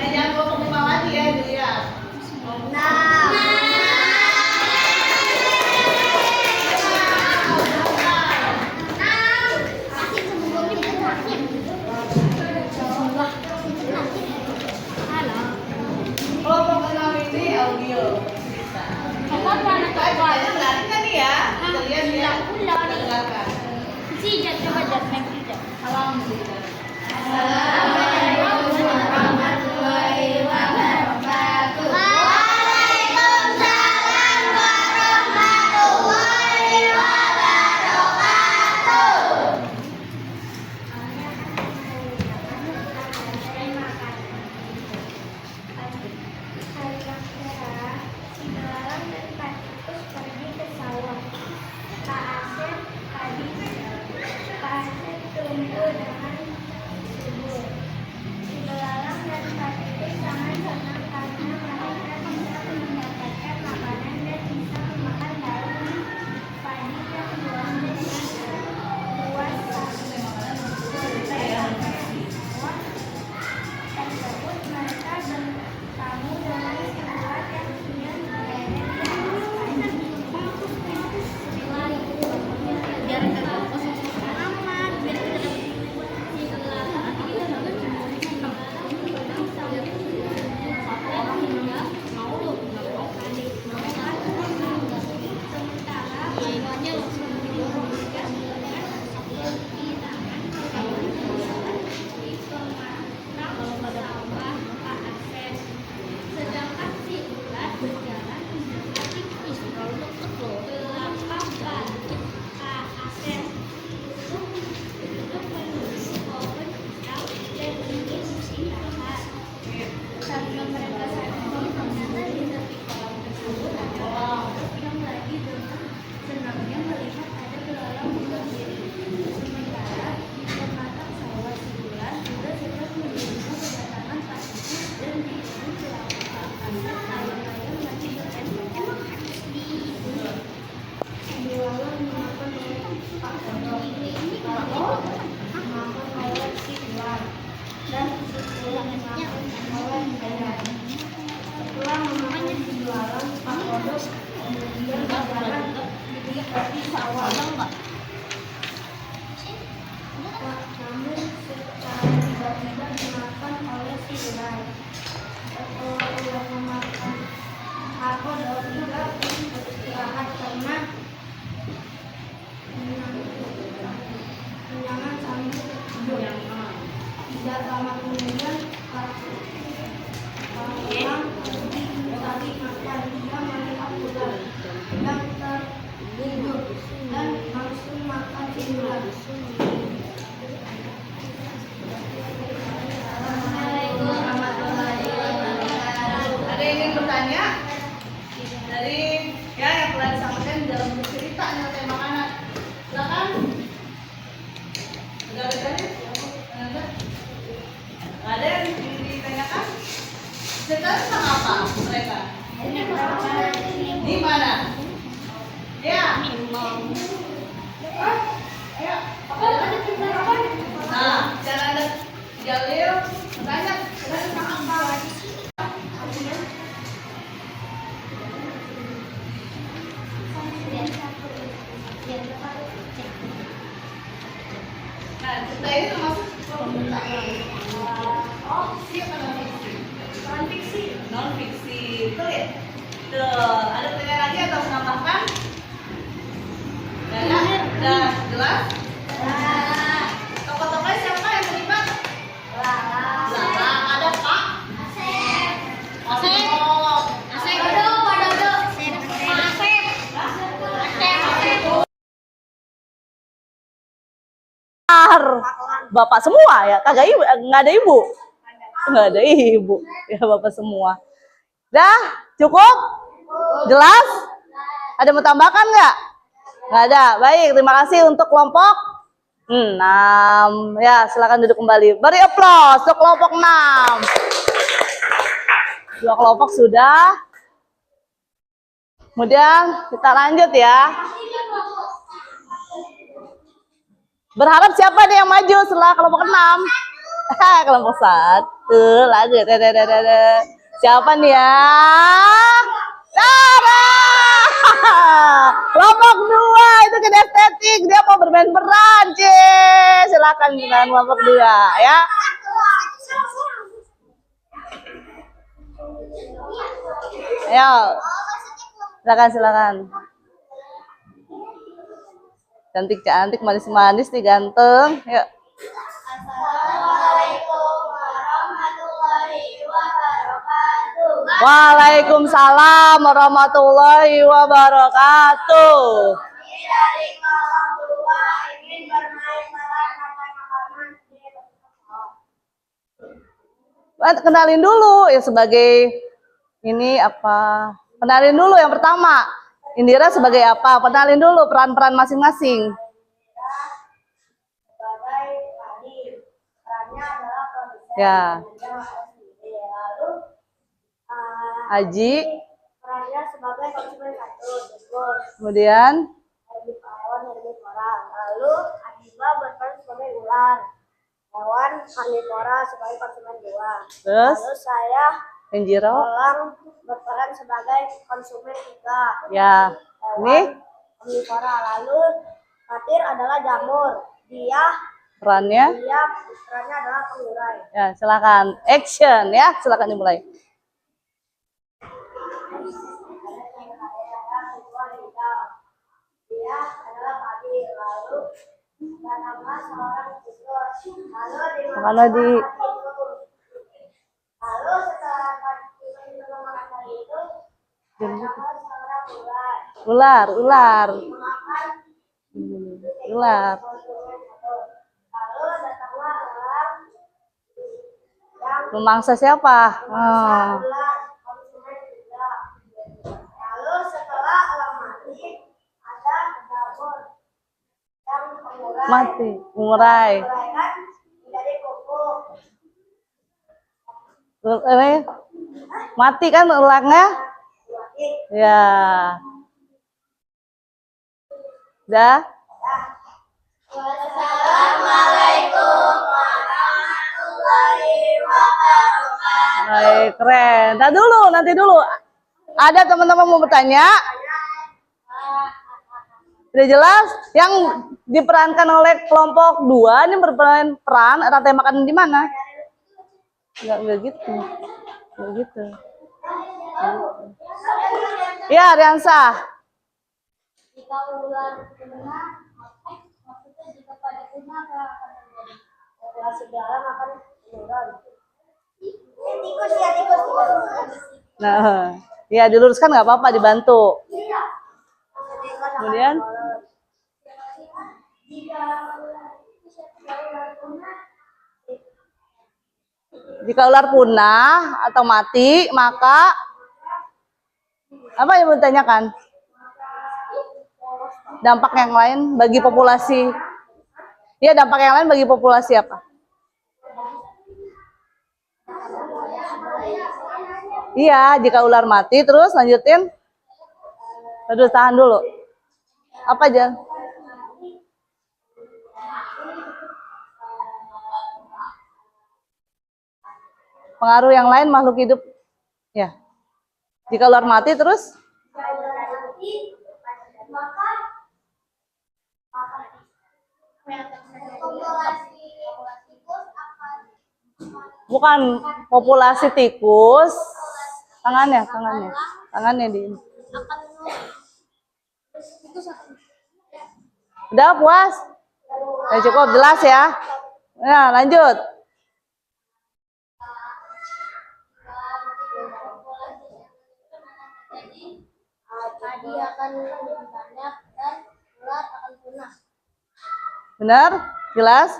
Jangan 25 lagi ya, dilihat. Kelompok 6 ini audio bisa. Banyak berarti kan nih ya. Kita lihat ya. Kita dengarkan. Alhamdulillah. Assalamualaikum warahmatullahi wabarakatuh. Waalaikumsalam warahmatullahi wabarakatuh. Si belalang dan Pak Tikus pergi ke sawah. Pak Asep tumbuh dengan subur. Si belalang dan Pak Tikus sangat senang karena mereka bisa mendapatkan makanan dan bisa memakan daun padi yang luasnya luas tersebut. Mereka bertamu dengan tempat yang sudah berada di atas padi. lama kemudian orang pergi mencari makan. Dia melihat ular yang tertidur dan langsung makan si ular. Ada yang ingin bertanya dari yang telah disampaikan dalam cerita nih tema makanan? Silakan. Ada tanya? Ada yang ingin ditanyakan? Cerita tentang apa mereka? Di mana? Ya. Ayo. Nah, cara Anda Jalil bertanya tentang apa? Nah, cerita ini termasuk fiksi atau non fiksi? Non fiksi. Non fiksi, betul ya? Tuh, ada pertanyaan lagi atau menambahkan? Udah jelas? Tokoh-tokohnya siapa yang terlibat? Lala, ada Pak? Asep. Bapak semua ya, kagak ibu, nggak ada ibu, ya bapak semua. Dah, cukup, jelas? Ada mau tambahkan nggak? Nggak ada. Baik, terima kasih untuk kelompok 6. Ya, silakan duduk kembali. Beri aplaus untuk kelompok 6. 2 kelompok sudah. Kemudian kita lanjut ya. Berharap siapa nih yang maju setelah kelompok 6? Kelompok 1 lagi. Siapa nih ya? Tara! Kelompok 2 itu kinestetik, dia mau bermain peran. Silakan dengan kelompok 2 ya. Ayo. Silakan. Cantik, manis-manis nih, ganteng. Yuk. Assalamualaikum warahmatullahi wabarakatuh. Waalaikumsalam warahmatullahi wabarakatuh. Dari kelompok 2 ingin bermain peran makanan. Kenalin dulu ya sebagai ini apa? Kenalin dulu yang pertama. Indira sebagai apa? Kenalin dulu peran-peran masing-masing. Sebagai tadi, perannya adalah produsen. Ya. Lalu Aji. perannya sebagai konsumen 1, terus Kemudian herbivora. Lalu Adiba berperan sebagai ular. Hewan karnivora sebagai konsumen 2. Terus? Lalu saya Enjiro. Elang berperan sebagai konsumen 3. Ya. Ini Omnivora. Lalu Fatir adalah jamur. Dia perannya. perannya adalah pengurai. Ya, silakan. Action ya. Silakan dimulai. Dia adalah Fatir. Lalu datanglah seorang tikus. Lalu Lalu setelah tikus itu memakan itu, datanglah seorang ular. Ular. Memakan Ular. Lalu datanglah elang yang Memangsa siapa? adalah konsumen 3. Lalu setelah elang mati, ada jamur yang pengurai. Mati. Mengurai. Menguraikan menjadi pupuk. Ini mati kan elangnya? Ya. Dah. Wassalamualaikum warahmatullahi wabarakatuh. Baik, keren. Nanti dulu. Ada teman-teman mau bertanya? Sudah jelas? Yang diperankan oleh kelompok 2 ini berperan rantai makanan di mana? Enggak gitu. Enggak gitu. Ya, Riansa. Jika ular benar, maksudnya jika pada benar akan terjadi. Setelah segala makan Tikus ya, tikus. Nah, ya diluruskan nggak apa-apa, dibantu. Kemudian jika ular punah atau mati, maka apa yang mau ditanyakan? Dampak yang lain bagi populasi. Ya, dampak yang lain bagi populasi apa? Iya, jika ular mati, terus lanjutin. Aduh, tahan dulu. Apa aja? Pengaruh yang lain makhluk hidup. Ya. Jika ular mati, terus? Bukan populasi tikus. Tangannya di. Udah puas? Ya, cukup jelas ya. Nah, lanjut. Padi akan lebih banyak dan ulat akan punah. Benar? Jelas?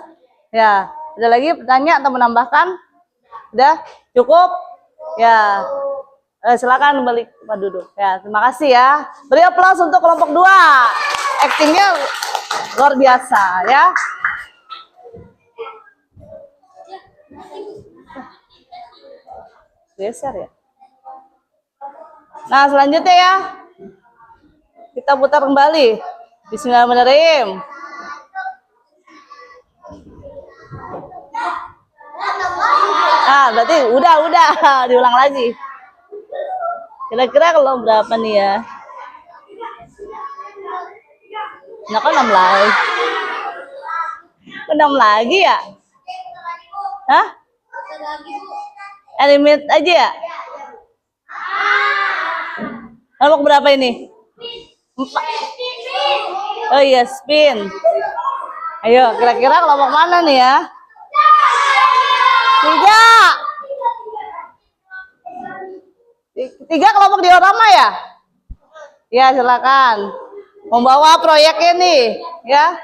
Ya. Ada lagi tanya atau menambahkan? Udah? Cukup? Ya. Silakan balik tempat duduk. Ya, terima kasih ya. Beri aplaus untuk kelompok 2. Actingnya luar biasa ya. Geser ya. Nah, selanjutnya ya. Kita putar kembali. Bismillahirrahmanirrahim. Nah, berarti udah diulang lagi. Kira-kira kalau berapa nih ya? Nah, kan 6 lagi. 6 lagi ya? Hah? Eliminate aja ya? Kelompok berapa ini? 4. Oh iya, spin. Ayo, kira-kira kelompok mana nih ya? 3 kelompok diorama ya? Ya, silakan. Membawa proyeknya nih, ya.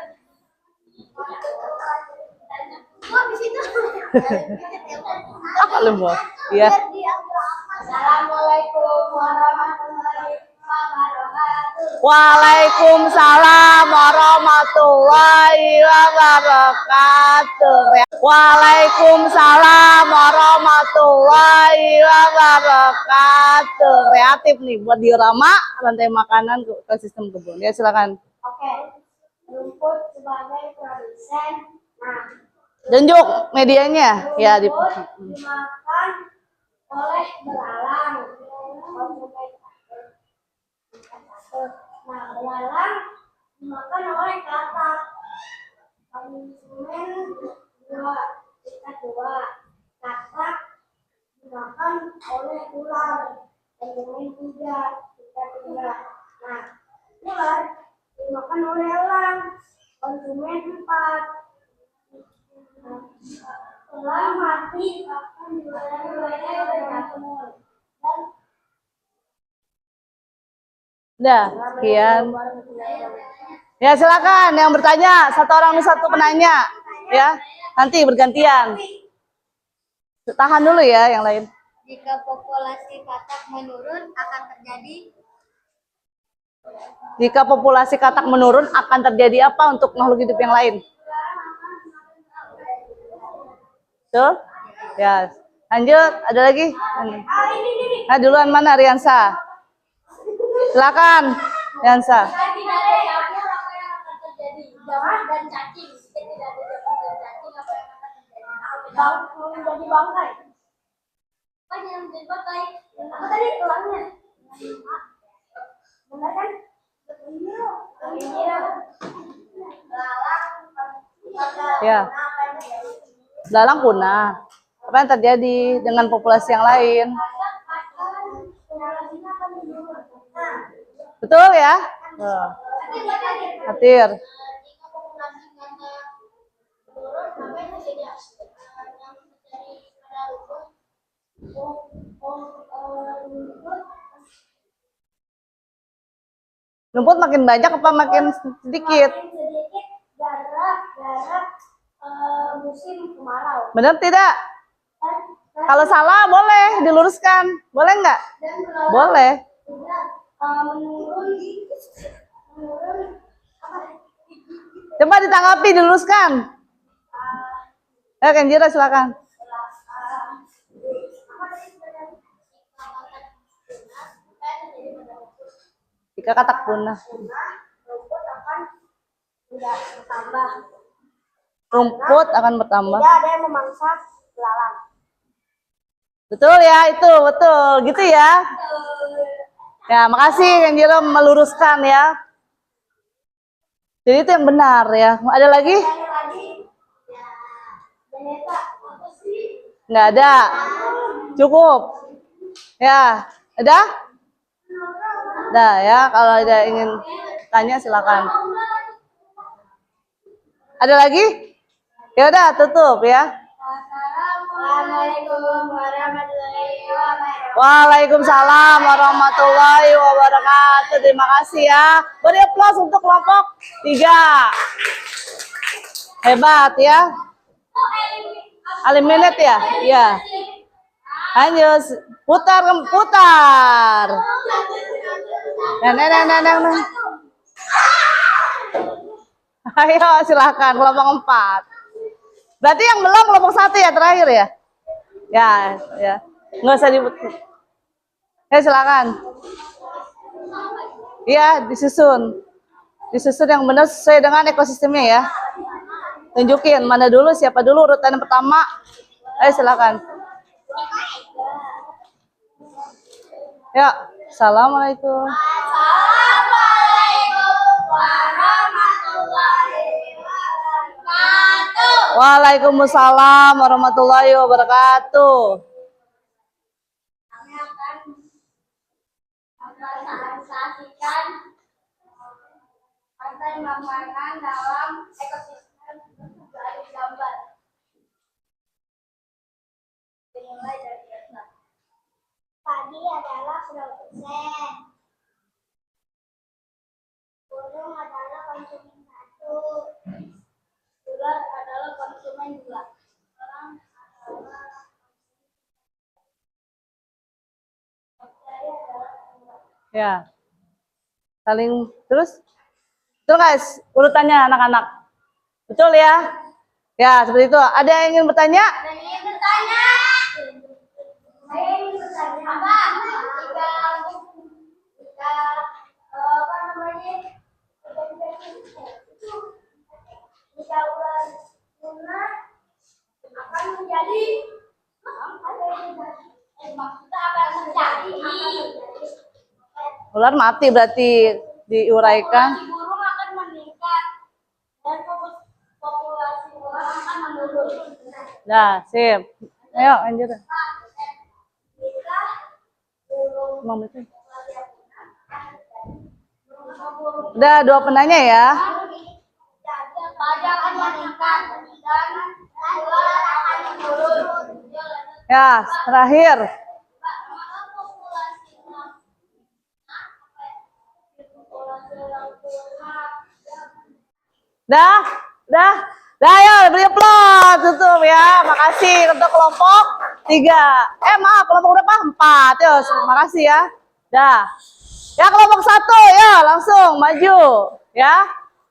Ya. Assalamualaikum warahmatullahi wabarakatuh. Waalaikumsalam warahmatullahi wabarakatuh. Waalaikumsalam warahmatullahi wabarakatuh. Kreatif nih buat diorama rantai makanan ke sistem kebun. Ya, silakan. Oke. Rumput sebagai produsen. Nah, Tunjuk medianya. Ya, di dimakan oleh belalang. Nah, belalang dimakan oleh katak. Konsumen 2, kita 2. Katak dimakan oleh ular. Konsumen 3, kita 3. Nah, ular dimakan oleh elang. Konsumen 4. Setelah mati akan Udah, sekian. Ya, silakan yang bertanya, satu orang satu penanya, ya. Nanti bergantian. Tahan dulu ya yang lain. Jika populasi katak menurun akan terjadi. Jika populasi katak menurun akan terjadi apa untuk makhluk hidup yang lain? Tuh? Ya. Lanjut, ada lagi? Nah, duluan mana Riansa? Silakan, Riansa. Tidak ada jamur, apa yang akan terjadi? Jamur dan cacing. Jika tidak ada jamur dan cacing, apa yang akan terjadi? menjadi bangkai. Apa yang menjadi bangkai? Apa tadi tulangnya? Benar kan? Ya. Belalang punah. Apa yang terjadi dengan populasi yang lain? Betul ya? Hatir. Rumput makin banyak apa makin sedikit? Makin sedikit gara-gara musim kemarau. Benar tidak? Dan Kalau salah boleh diluruskan. Boleh nggak? belalang Boleh. juga menurun apa? Coba ditanggapi, diluruskan. Kenjira silakan. Jika katak punah. Rumput akan tidak bertambah. Rumput akan bertambah. Tidak ada yang memangsa belalang. Betul ya, itu betul. Gitu ya. Ya, makasih Kenjira meluruskan ya. Jadi itu yang benar ya. Ada lagi? Yang lagi, ya, Beneta, apa sih? Nggak ada. Cukup. Ya, ada? Ada ya. Kalau ada ingin tanya silakan. Ada lagi? Ya udah, tutup ya. Assalamualaikum warahmatullahi wabarakatuh. Waalaikumsalam warahmatullahi wabarakatuh. Terima kasih ya. Beri aplaus untuk kelompok 3. Hebat ya. Eliminate ya? Iya. Lanjut. Putar. Nah. Ayo silakan kelompok 4. Berarti yang belum kelompok 1 ya terakhir ya? Ya. Nggak usah diputar. Ya silakan. Iya, disusun. Disusun yang benar sesuai dengan ekosistemnya ya. Tunjukin mana dulu, siapa dulu urutan yang pertama. Ayo silakan. Ya, assalamualaikum. Assalamualaikum warahmatullahi wabarakatuh. Waalaikumsalam warahmatullahi wabarakatuh. Kami akan mempresentasikan rantai makanan dalam ekosistem dari gambar. Dimulai dari atas. Padi adalah produsen. Burung adalah konsumen satu. Ular adalah konsumen dua. Orang adalah bakteri adalah dua. Ya. Saling terus. Betul guys, urutannya anak-anak. Betul ya? Ya, seperti itu. Ada yang ingin bertanya? Ada yang ingin bertanya? Saya ingin bertanya apa? Jika apa namanya? Jika ular punah akan menjadi maksudnya akan terjadi. Ular mati berarti diuraikan. Populasi burung akan meningkat dan populasi ular akan menurun. Nah, sip. Ayo, lanjut. Jika burung Mau betul. Udah 2 penanya ya. pada akan meningkat dan ular akan menurun. Ya, terakhir. Dah, ya, beri aplaus, tutup ya. Makasih untuk kelompok 3. Maaf, kelompok berapa? 4. Ya, makasih ya. Dah. Ya, kelompok 1 ya, langsung maju ya.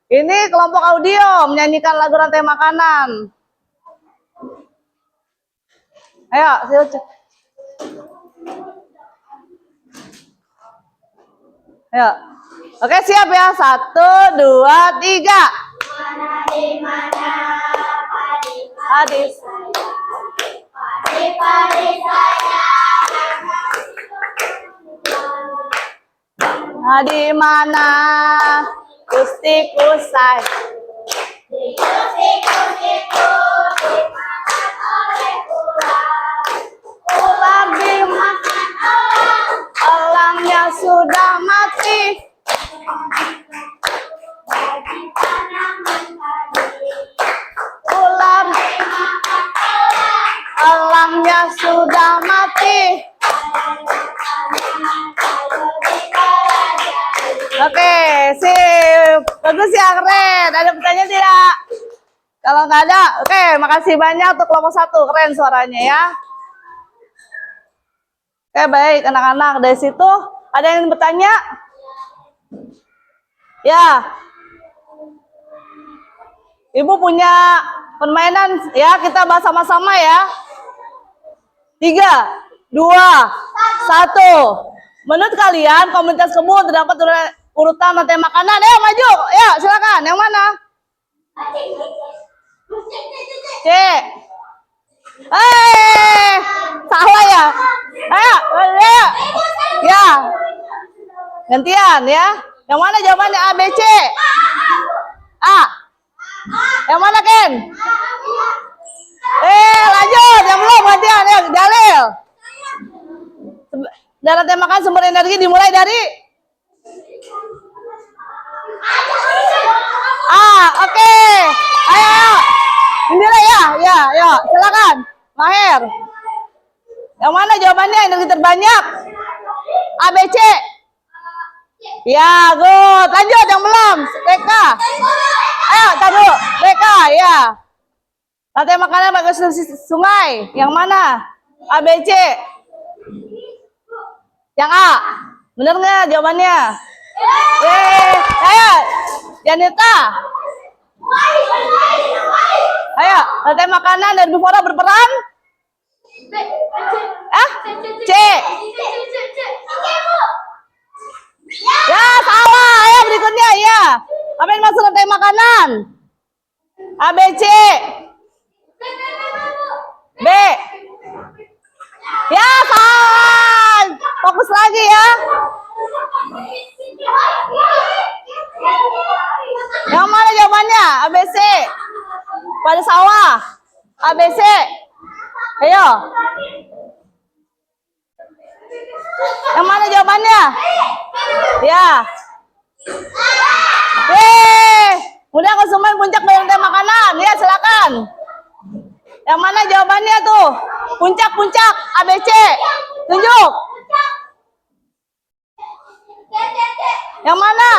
Ini kelompok audio menyanyikan lagu rantai makanan. Ayo, silakan. Ayo. Oke, siap ya. 1, 2, 3. Di mana Padi. padi saya Di mana kustiku say. Siku-siku dimakan oleh ular. Ular dimakan elangnya sudah mati. Bagi tanaman padi Ular dimakan elang. elangnya sudah mati. Tanaman kayu dipelajari. Oke, sip. Bagus ya, keren. Ada pertanyaan tidak? Kalau nggak ada, oke. Makasih banyak untuk kelompok 1. Keren suaranya ya. Oke, baik anak-anak. Dari situ, ada yang bertanya? Ya. Ibu punya permainan ya, kita bahas sama-sama ya. 3, 2, 1. Menurut kalian komunitas kebun terdapat urutan rantai makanan? Ayo maju, ya silakan. Yang mana? C. Salah ya. Ayo, ya. Gantian ya. Yang mana jawabannya? A, B, C. A. Yang mana Ken? Lanjut. Yang belum gantian ya. Dalil. Dan rantai makan sumber energi dimulai dari oke. Ayo. Indira ya. Ya, silakan. Maher. Yang mana jawabannya energi terbanyak? A, B, C. Ya, good. Lanjut yang belum. TK. Ayo, taruh. TK, ya. Rantai makanan bagus sungai. Yang mana? A, B, C. Yang A. Bener nggak jawabannya? Ayo. Janita. Ayo, rantai makanan dan herbivora berperan? C. Ya, salah. Ayo berikutnya, ya. Apa yang masuk rantai makanan? A, B, C. B. Ya, salah. Fokus lagi ya. Yang mana jawabannya? A, B, C. Pada sawah. A, B, C. Ayo. Yang mana jawabannya? Ya. Udah konsumen puncak rantai makanan. Ya, silakan. Yang mana jawabannya tuh? Puncak-puncak A, B, C. Tunjuk. Yang mana?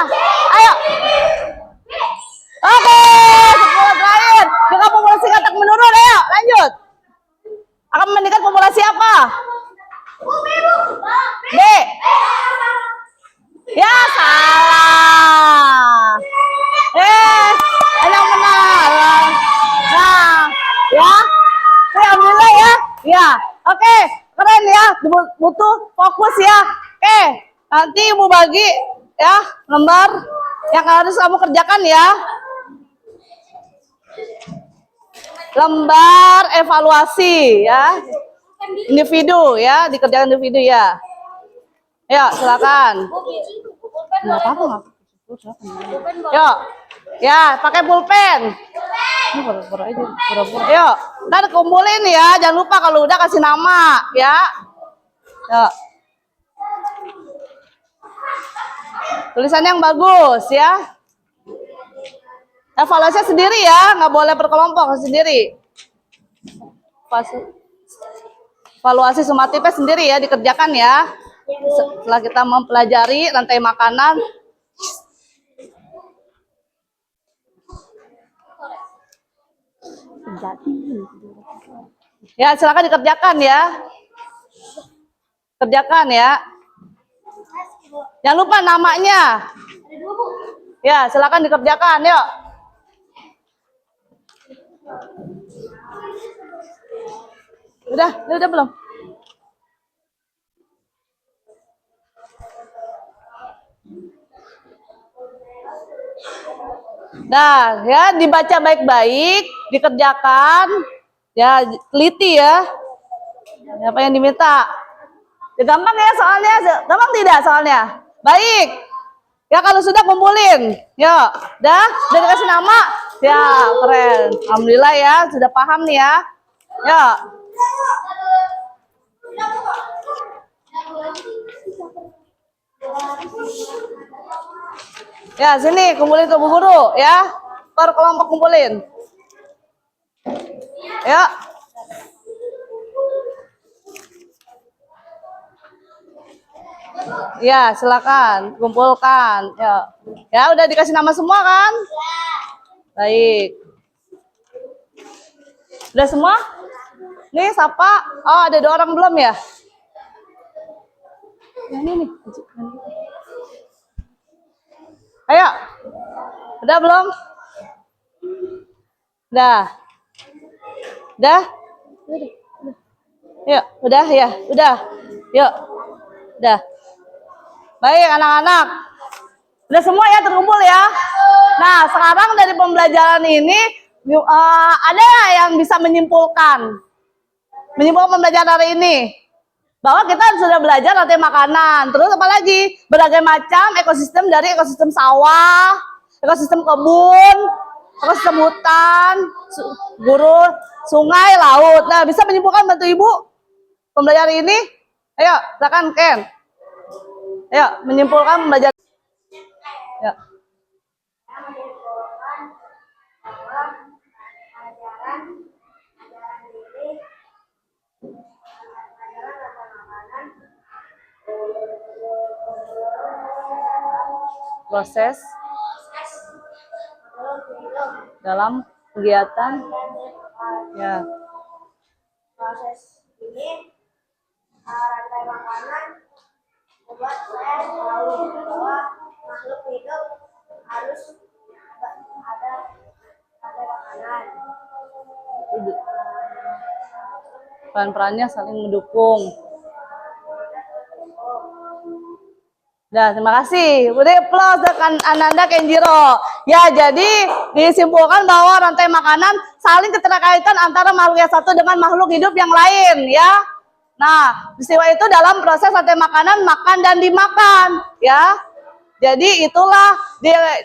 Ayo. Oke, 10 terakhir. Jika populasi katak menurun, ayo lanjut. Akan meningkat populasi apa? B. Ya, salah. Enak menang. Nah, ya. Alhamdulillah ya. Ya, oke. Keren ya. Butuh fokus ya. Oke. Nanti Ibu bagi ya lembar yang harus kamu kerjakan ya. Lembar evaluasi ya. Individu ya, dikerjakan individu ya. Ya, silakan. Enggak apa-apa. Yuk. Ya, pakai pulpen. Ini pura-pura aja, pura-pura. Yuk, ntar kumpulin ya. Jangan lupa kalau udah kasih nama ya. Yuk. Tulisan yang bagus ya. Evaluasi sendiri ya, nggak boleh berkelompok, sendiri. Evaluasi sumatifnya sendiri ya, dikerjakan ya. Setelah kita mempelajari rantai makanan. Ya, silakan dikerjakan ya. Kerjakan ya. Jangan lupa namanya. Ya, silakan dikerjakan, yuk. Udah belum? Nah, ya dibaca baik-baik, dikerjakan, ya teliti ya. Apa yang diminta? Ya, gampang ya soalnya, gampang tidak soalnya? Baik. Ya kalau sudah kumpulin, yuk. Udah dikasih nama, ya keren. Alhamdulillah ya, sudah paham nih ya. Yuk. Ya sini kumpulin ke Bu Guru ya. Per kelompok kumpulin. Ya. Ya, silakan kumpulkan. Ya. Ya, udah dikasih nama semua kan? Baik. Udah semua? Nih, siapa? Oh, ada 2 orang belum ya? Yang ini nih. Ayo. Udah belum? Udah. Udah? Yuk, udah ya, udah. Yuk. Udah. Baik, anak-anak. Udah semua ya terkumpul ya? Nah, sekarang dari pembelajaran ini ada yang bisa menyimpulkan pembelajaran hari ini bahwa kita sudah belajar rantai makanan. Terus apa lagi? Berbagai macam ekosistem dari ekosistem sawah, ekosistem kebun, ekosistem hutan, gurun, sungai, laut. Nah, bisa menyimpulkan bantu Ibu pembelajaran ini? Ayo, silakan Ken. Ayo, menyimpulkan pembelajaran. Ya. Proses dalam kegiatan ya. Proses ini rantai makanan membuat saya tahu bahwa makhluk hidup harus ada makanan. Peran-perannya saling mendukung. Nah, terima kasih. Udah plus dengan Ananda Kenjiro. Ya, jadi disimpulkan bahwa rantai makanan saling keterkaitan antara makhluk yang satu dengan makhluk hidup yang lain, ya. Nah, peristiwa itu dalam proses rantai makanan makan dan dimakan, ya. Jadi itulah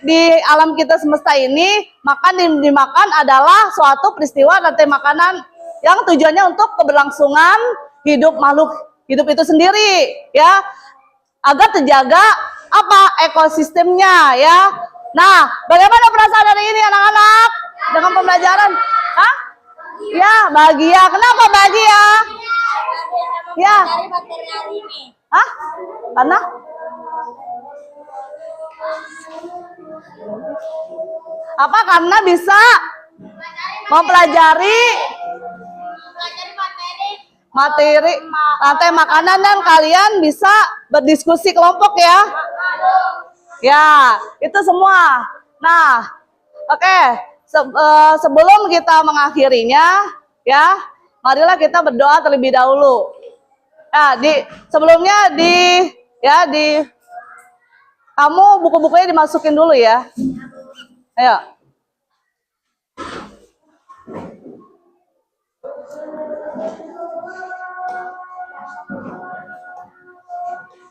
di alam kita semesta ini makan dan dimakan adalah suatu peristiwa rantai makanan yang tujuannya untuk keberlangsungan hidup makhluk hidup itu sendiri, ya. Agar terjaga apa ekosistemnya, ya. Nah, bagaimana perasaan hari ini anak-anak dengan pembelajaran? Hah? Ya, bahagia. Kenapa bahagia? Ya. Hah? Karena? Apa? Karena bisa mempelajari materi rantai makanan dan kalian bisa berdiskusi kelompok ya. Ya, itu semua. Nah, oke. Sebelum kita mengakhirinya, ya, marilah kita berdoa terlebih dahulu. Ya, sebelumnya kamu buku-bukunya dimasukin dulu ya. Ayo.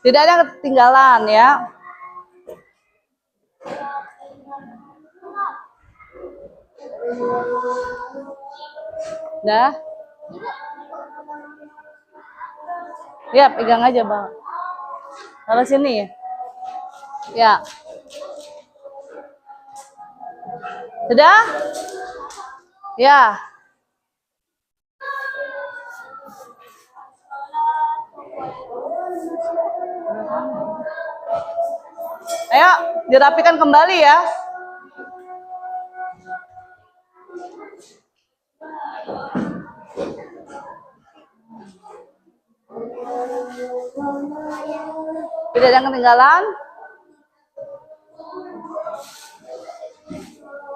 Tidak ada yang ketinggalan ya. Dah. Ya, pegang aja, Bang. Taruh sini. Ya. Sudah? Ya. Ayo, dirapikan kembali ya. Tidak ada yang ketinggalan.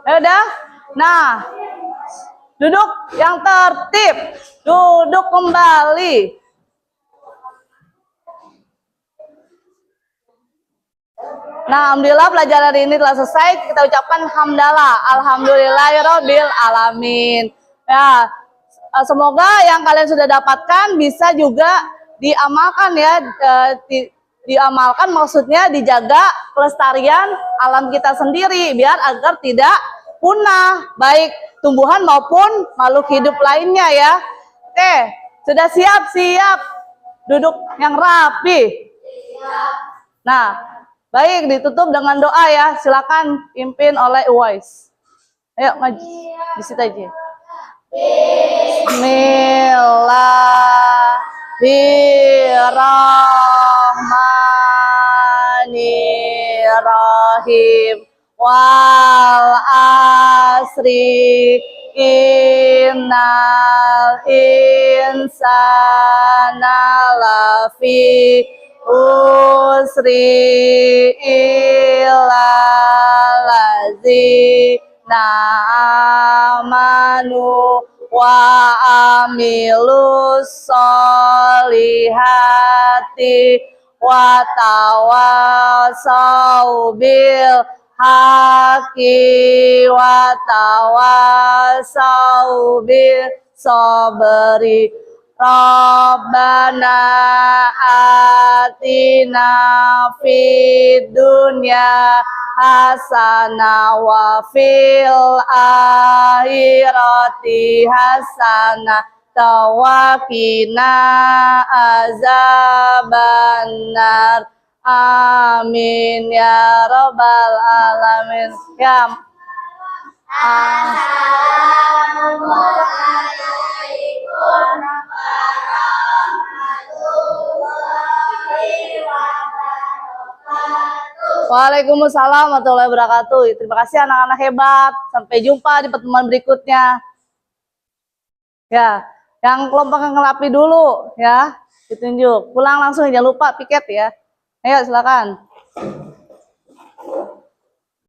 Ayo udah. Nah, duduk yang tertib. Duduk kembali. Nah, alhamdulillah pelajaran hari ini telah selesai. Kita ucapkan hamdalah. Alhamdulillahirabbil alamin. Ya, semoga yang kalian sudah dapatkan bisa juga diamalkan ya. Diamalkan maksudnya dijaga pelestarian alam kita sendiri biar agar tidak punah baik tumbuhan maupun makhluk hidup lainnya ya. Oke, sudah siap-siap duduk yang rapi. Nah, baik, ditutup dengan doa ya. Silakan pimpin oleh Uwais. Ayo maju. Di situ aja. Bismillahirrahmanirrahim. Bismillahirrahmanirrahim. Wal asri innal insana lafi usri illa lazina amanu wa amilus solihati wa tawasau bil haqi wa tawasau bil sabri. Rabbana atina fid dunya hasanah wa fil akhirati hasanah wa qina azabannar. Amin ya rabbal alamin. Ya. Assalamualaikum warahmatullahi wabarakatuh. Waalaikumsalam warahmatullahi wabarakatuh. Terima kasih anak-anak hebat. Sampai jumpa di pertemuan berikutnya. Ya, yang kelompok yang ngelapi dulu ya, ditunjuk. Pulang langsung, jangan lupa piket ya. Ayo silakan.